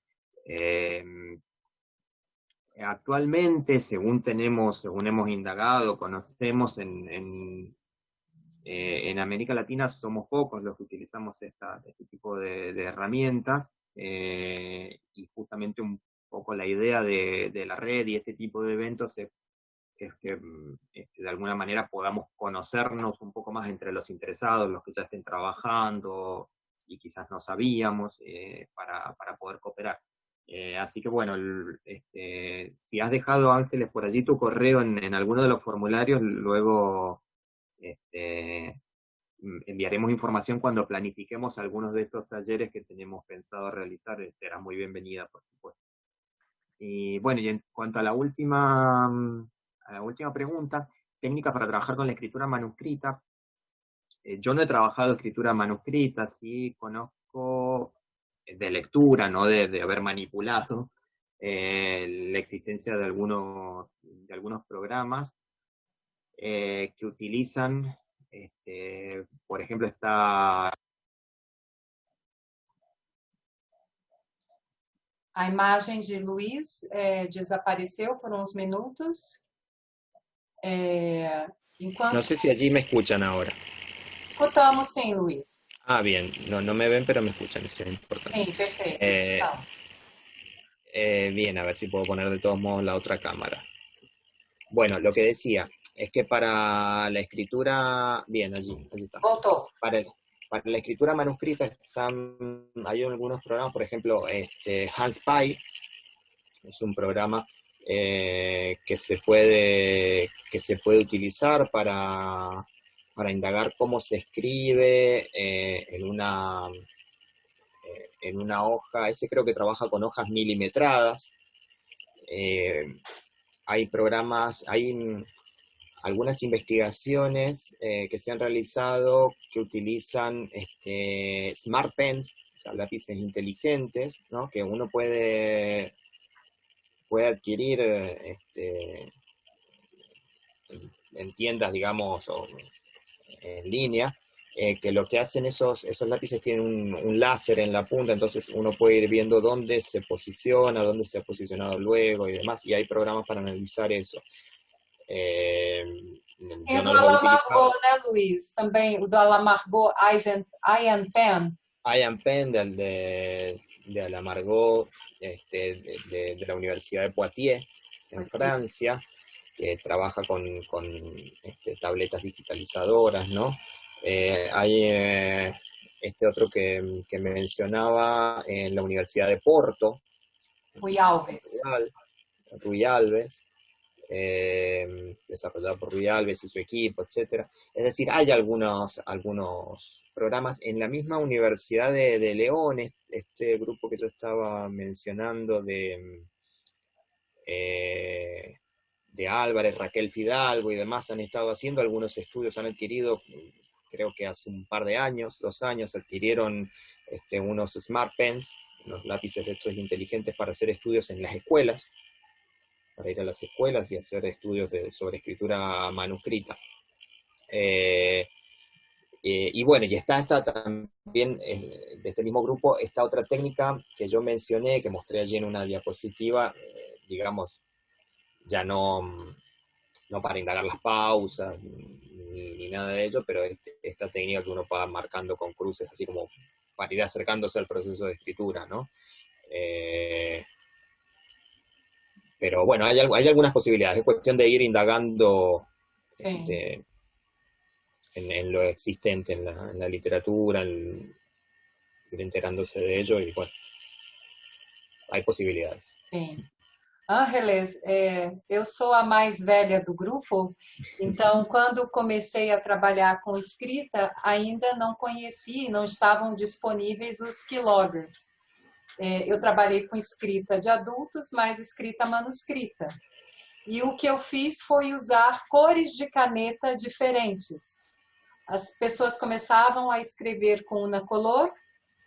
Actualmente, según hemos indagado, conocemos en América Latina somos pocos los que utilizamos este tipo de herramientas, y justamente un poco la idea de la red y este tipo de eventos es que de alguna manera podamos conocernos un poco más entre los interesados, los que ya estén trabajando y quizás no sabíamos, para poder cooperar. Así que bueno, si has dejado, Ángeles, por allí tu correo en alguno de los formularios, luego enviaremos información cuando planifiquemos algunos de estos talleres que tenemos pensado realizar. Será muy bienvenida, por supuesto. Y bueno, y en cuanto a la última pregunta, técnica para trabajar con la escritura manuscrita. Yo no he trabajado escritura manuscrita, sí conozco de lectura, no de haber manipulado la existencia de algunos programas que utilizan, por ejemplo, está... A imagem de Luiz desapareceu por uns minutos. Enquanto... No sé si allí me escuchan ahora. Escutamos sim, Luiz. Ah, bien. No me ven, pero me escuchan. Eso es importante. Sí, perfecto. Bien, a ver si puedo poner de todos modos la otra cámara. Bueno, lo que decía es que para la escritura... Bien, allí está. Voltou. Para la escritura manuscrita hay algunos programas, por ejemplo, HandSpy es un programa que se puede utilizar para indagar cómo se escribe en una hoja. Ese creo que trabaja con hojas milimetradas. Hay programas, hay algunas investigaciones que se han realizado que utilizan Smart Pen, o sea, lápices inteligentes, ¿no? Que uno puede adquirir en tiendas, digamos, o en línea, que lo que hacen esos lápices tienen un láser en la punta, entonces uno puede ir viendo dónde se posiciona, dónde se ha posicionado luego y demás, y hay programas para analizar eso. Tem o do Alamargô, né, Luiz? Também o do Alamargô, Ian Pen. Ian Pen, de Alamargô, de la Universidad de Poitiers, en Francia, que trabaja con tabletas digitalizadoras, ¿no? Hay este otro que mencionaba en la Universidad de Porto, Rui Alves. Rui Alves, desarrollado por Rui Alves y su equipo, etc. Es decir, hay algunos programas en la misma Universidad de León, este grupo que yo estaba mencionando de Álvarez, Raquel Fidalgo y demás, han estado haciendo algunos estudios, han adquirido, creo que hace un par de años, 2 años, adquirieron unos Smart Pens, unos lápices estos inteligentes para hacer estudios en las escuelas, para ir a las escuelas y hacer estudios sobre escritura manuscrita. Y bueno, y está también, de este mismo grupo, esta otra técnica que yo mencioné, que mostré allí en una diapositiva, digamos, ya no para indagar las pausas, ni nada de ello, pero esta técnica que uno va marcando con cruces, así como para ir acercándose al proceso de escritura, ¿no? Pero bueno, hay algunas posibilidades, es cuestión de ir indagando Sim. en lo existente en la literatura, ir enterándose de ello, y bueno, hay posibilidades. Sim. Ángeles, eu sou a mais velha do grupo, então quando comecei a trabalhar com escrita, ainda não conheci, não estavam disponíveis os keyloggers. Eu trabalhei com escrita de adultos, mas escrita manuscrita. E o que eu fiz foi usar cores de caneta diferentes. As pessoas começavam a escrever com unicolor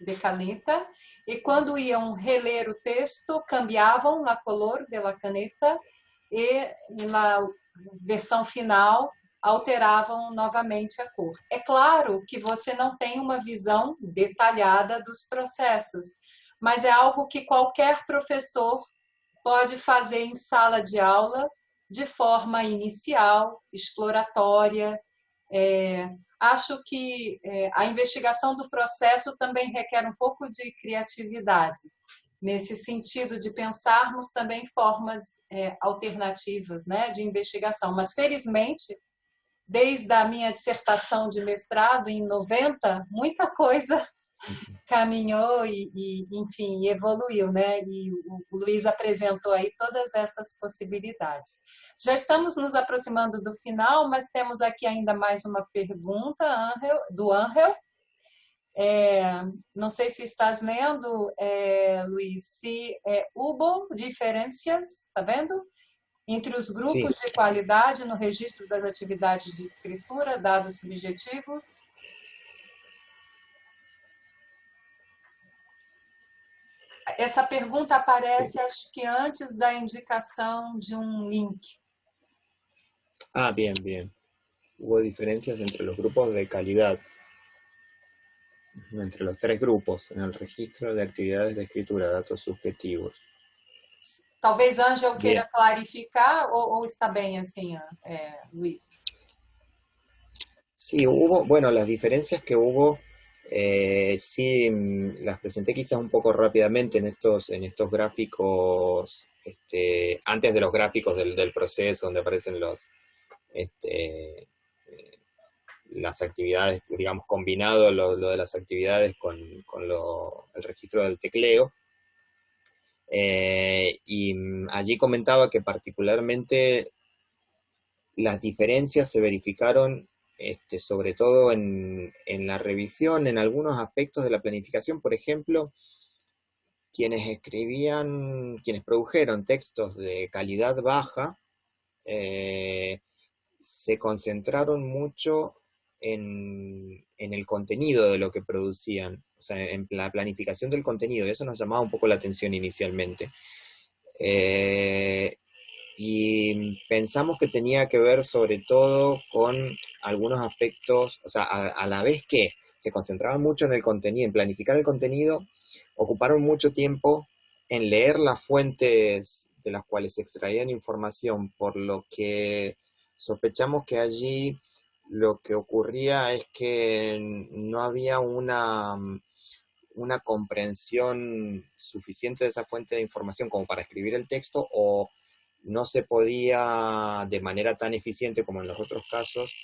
de caneta, e quando iam reler o texto, cambiavam a color da caneta, e na versão final alteravam novamente a cor. É claro que você não tem uma visão detalhada dos processos, mas é algo que qualquer professor pode fazer em sala de aula de forma inicial, exploratória. Acho que a investigação do processo também requer um pouco de criatividade, nesse sentido de pensarmos também formas alternativas, né, de investigação. Mas, felizmente, desde a minha dissertação de mestrado, em 90, muita coisa caminhou e enfim, evoluiu, né? E o Luiz apresentou aí todas essas possibilidades. Já estamos nos aproximando do final, mas temos aqui ainda mais uma pergunta do Ángel. Não sei se estás lendo, Luiz, se hubo diferenças, está vendo? Entre os grupos de qualidade no registro das atividades de escritura, dados subjetivos. Essa pergunta aparece, acho que antes da indicação de um link. Ah, bien, bien. Hubo diferencias entre los grupos de calidad, entre los 3 grupos, en el registro de actividades de escritura, datos subjetivos. Talvez Ângel queira clarificar, ou está bem assim, Luiz? Sí, bueno, las diferencias que hubo, sí, las presenté quizás un poco rápidamente en estos gráficos, antes de los gráficos del proceso, donde aparecen las actividades, digamos, combinado lo de las actividades con el registro del tecleo. Y allí comentaba que particularmente las diferencias se verificaron sobre todo en la revisión, en algunos aspectos de la planificación. Por ejemplo, quienes produjeron textos de calidad baja, se concentraron mucho en el contenido de lo que producían, o sea, en la planificación del contenido, y eso nos llamaba un poco la atención inicialmente. Y pensamos que tenía que ver sobre todo con algunos aspectos, o sea, a la vez que se concentraban mucho en el contenido, en planificar el contenido, ocuparon mucho tiempo en leer las fuentes de las cuales se extraían información, por lo que sospechamos que allí lo que ocurría es que no había una comprensión suficiente de esa fuente de información como para escribir el texto, o no se podía de manera tan eficiente como en los otros casos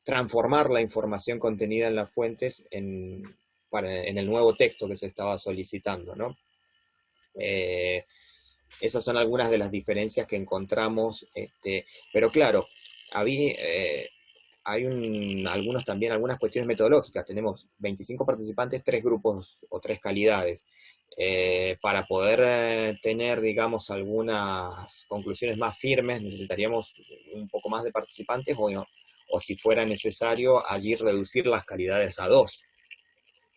transformar la información contenida en las fuentes en el nuevo texto que se estaba solicitando, ¿no? Esas son algunas de las diferencias que encontramos, pero claro, hay algunas cuestiones metodológicas. Tenemos 25 participantes, 3 grupos o 3 calidades. Para poder tener, digamos, algunas conclusiones más firmes, necesitaríamos un poco más de participantes, o si fuera necesario, allí reducir las calidades a 2,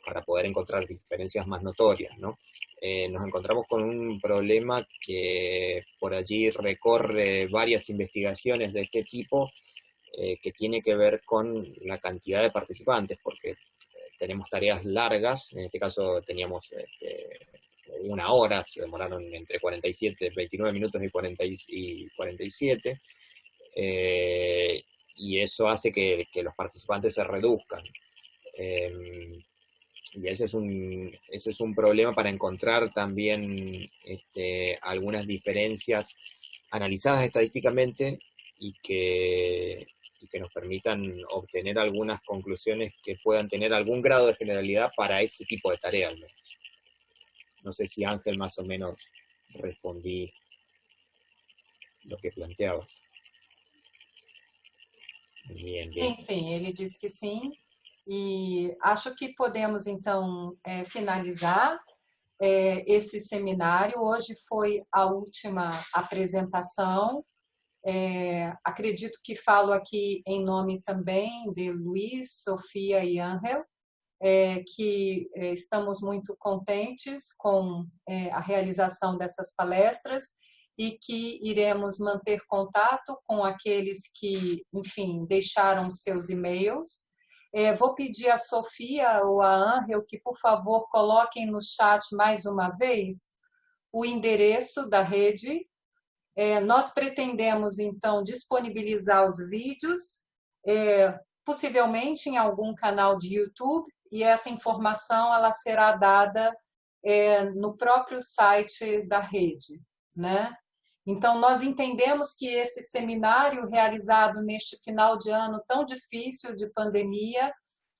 para poder encontrar diferencias más notorias, ¿no? Nos encontramos con un problema que por allí recorre varias investigaciones de este tipo, que tiene que ver con la cantidad de participantes, porque tenemos tareas largas, en este caso teníamos 1 hora, se demoraron entre 29 minutos y 47, y eso hace que los participantes se reduzcan. Y ese es un problema para encontrar también algunas diferencias analizadas estadísticamente y que nos permitan obtener algunas conclusiones que puedan tener algún grado de generalidad para ese tipo de tareas, ¿no? No sé si, Ángel, más o menos respondí lo que planteabas. Bien, bien. Sim, sim, ele disse que sim. E acho que podemos, então, finalizar esse seminário. Hoje foi a última apresentação. Acredito que falo aqui em nome também de Luiz, Sofia e Ángel, que estamos muito contentes com a realização dessas palestras e que iremos manter contato com aqueles que, enfim, deixaram seus e-mails. Vou pedir a Sofia ou a Ángel que, por favor, coloquem no chat mais uma vez o endereço da rede. Nós pretendemos, então, disponibilizar os vídeos, possivelmente em algum canal de YouTube, e essa informação ela será dada no próprio site da rede, né? Então, nós entendemos que esse seminário realizado neste final de ano tão difícil de pandemia,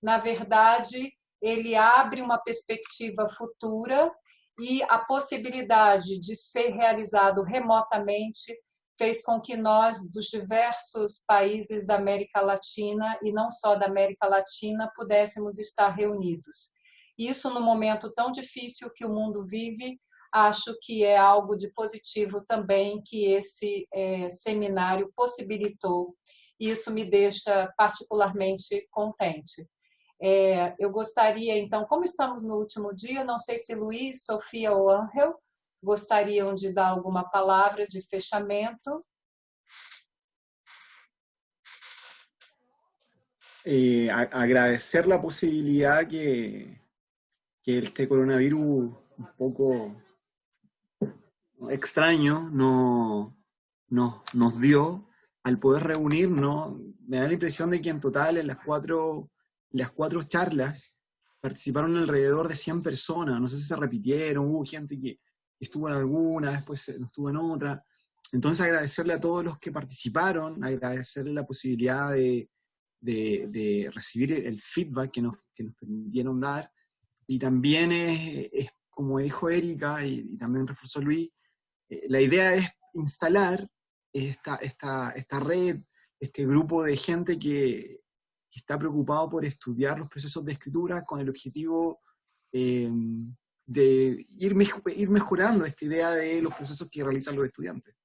na verdade, ele abre uma perspectiva futura e a possibilidade de ser realizado remotamente fez com que nós, dos diversos países da América Latina, e não só da América Latina, pudéssemos estar reunidos. Isso, no momento tão difícil que o mundo vive, acho que é algo de positivo também que esse seminário possibilitou, e isso me deixa particularmente contente. Eu gostaria, então, como estamos no último dia, não sei se Luiz, Sofia ou Ángel gostariam de dar alguma palavra de fechamento. Agradecer la posibilidad que este coronavirus un poco extraño nos dio al poder reunirnos. Me da la impresión de que en total en las cuatro charlas participaron alrededor de 100 personas, no sé si se repitieron, hubo gente que estuvo en alguna, después no estuvo en otra. Entonces agradecerle a todos los que participaron, agradecerle la posibilidad de recibir el feedback que nos permitieron dar, y también es como dijo Erika y también reforzó Luis, la idea es instalar esta red, este grupo de gente que está preocupado por estudiar los procesos de escritura con el objetivo de ir mejorando esta idea de los procesos que realizan los estudiantes.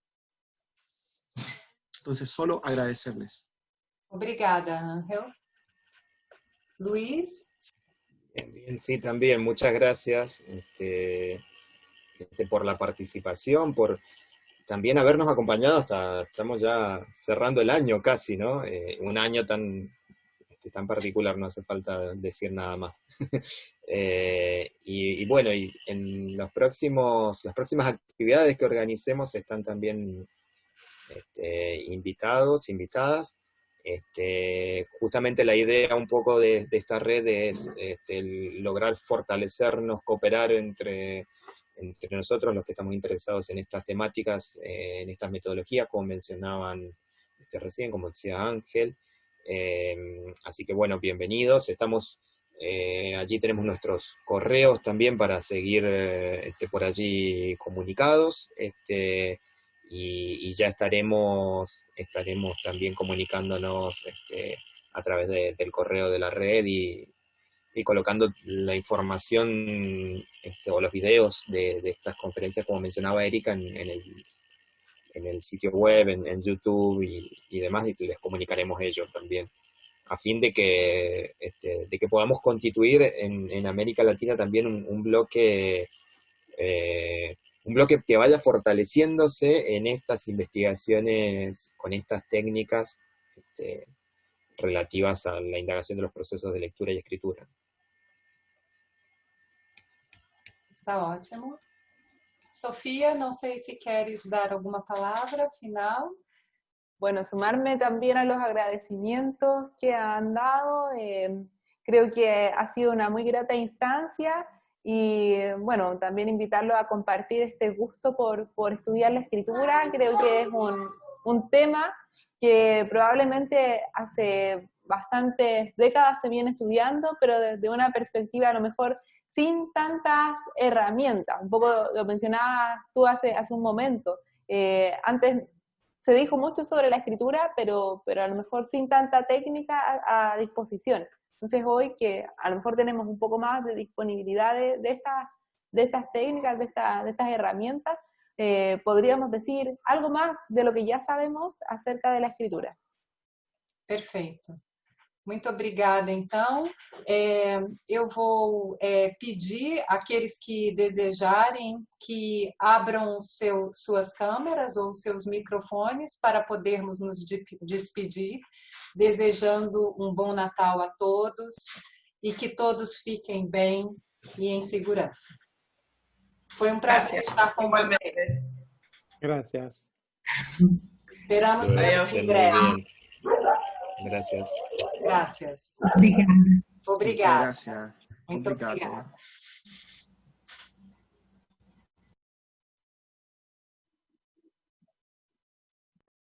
Entonces, solo agradecerles. Obrigada, Ángel. Luis. Bien, sí, también, muchas gracias por la participación, por también habernos acompañado estamos ya cerrando el año casi, ¿no? Un año tan particular, no hace falta decir nada más. Y bueno, y en las próximas actividades que organicemos están también invitados, invitadas. Justamente la idea un poco de esta red es lograr fortalecernos, cooperar entre nosotros, los que estamos interesados en estas temáticas, en estas metodologías, como mencionaban recién, como decía Ángel. Así que bueno, bienvenidos. Estamos allí, tenemos nuestros correos también para seguir por allí comunicados, y ya estaremos también comunicándonos a través del correo de la red y colocando la información o los videos de estas conferencias, como mencionaba Erika, en el sitio web, en YouTube y demás, y les comunicaremos ellos también, a fin de que podamos constituir en América Latina también un bloque que vaya fortaleciéndose en estas investigaciones con estas técnicas relativas a la indagación de los procesos de lectura y escritura. Está ótimo. Sofía, no sé si quieres dar alguna palabra final. Bueno, sumarme también a los agradecimientos que han dado. Creo que ha sido una muy grata instancia y, bueno, también invitarlos a compartir este gusto por estudiar la escritura. Creo que es un tema que probablemente hace bastantes décadas se viene estudiando, pero desde una perspectiva a lo mejor sin tantas herramientas. Un poco lo mencionabas tú hace un momento. Antes se dijo mucho sobre la escritura, pero a lo mejor sin tanta técnica a disposición. Entonces hoy que a lo mejor tenemos un poco más de disponibilidad de estas técnicas, de estas herramientas, podríamos decir algo más de lo que ya sabemos acerca de la escritura. Perfeito. Muito obrigada, então. Eu vou pedir àqueles que desejarem que abram suas câmeras ou seus microfones para podermos nos despedir, desejando um bom Natal a todos e que todos fiquem bem e em segurança. Foi um prazer estar com vocês. Gracias. Esperamos verlos em breve. Gracias. Gracias. Obrigada. Gracias. Muito Obrigado.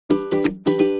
obrigada.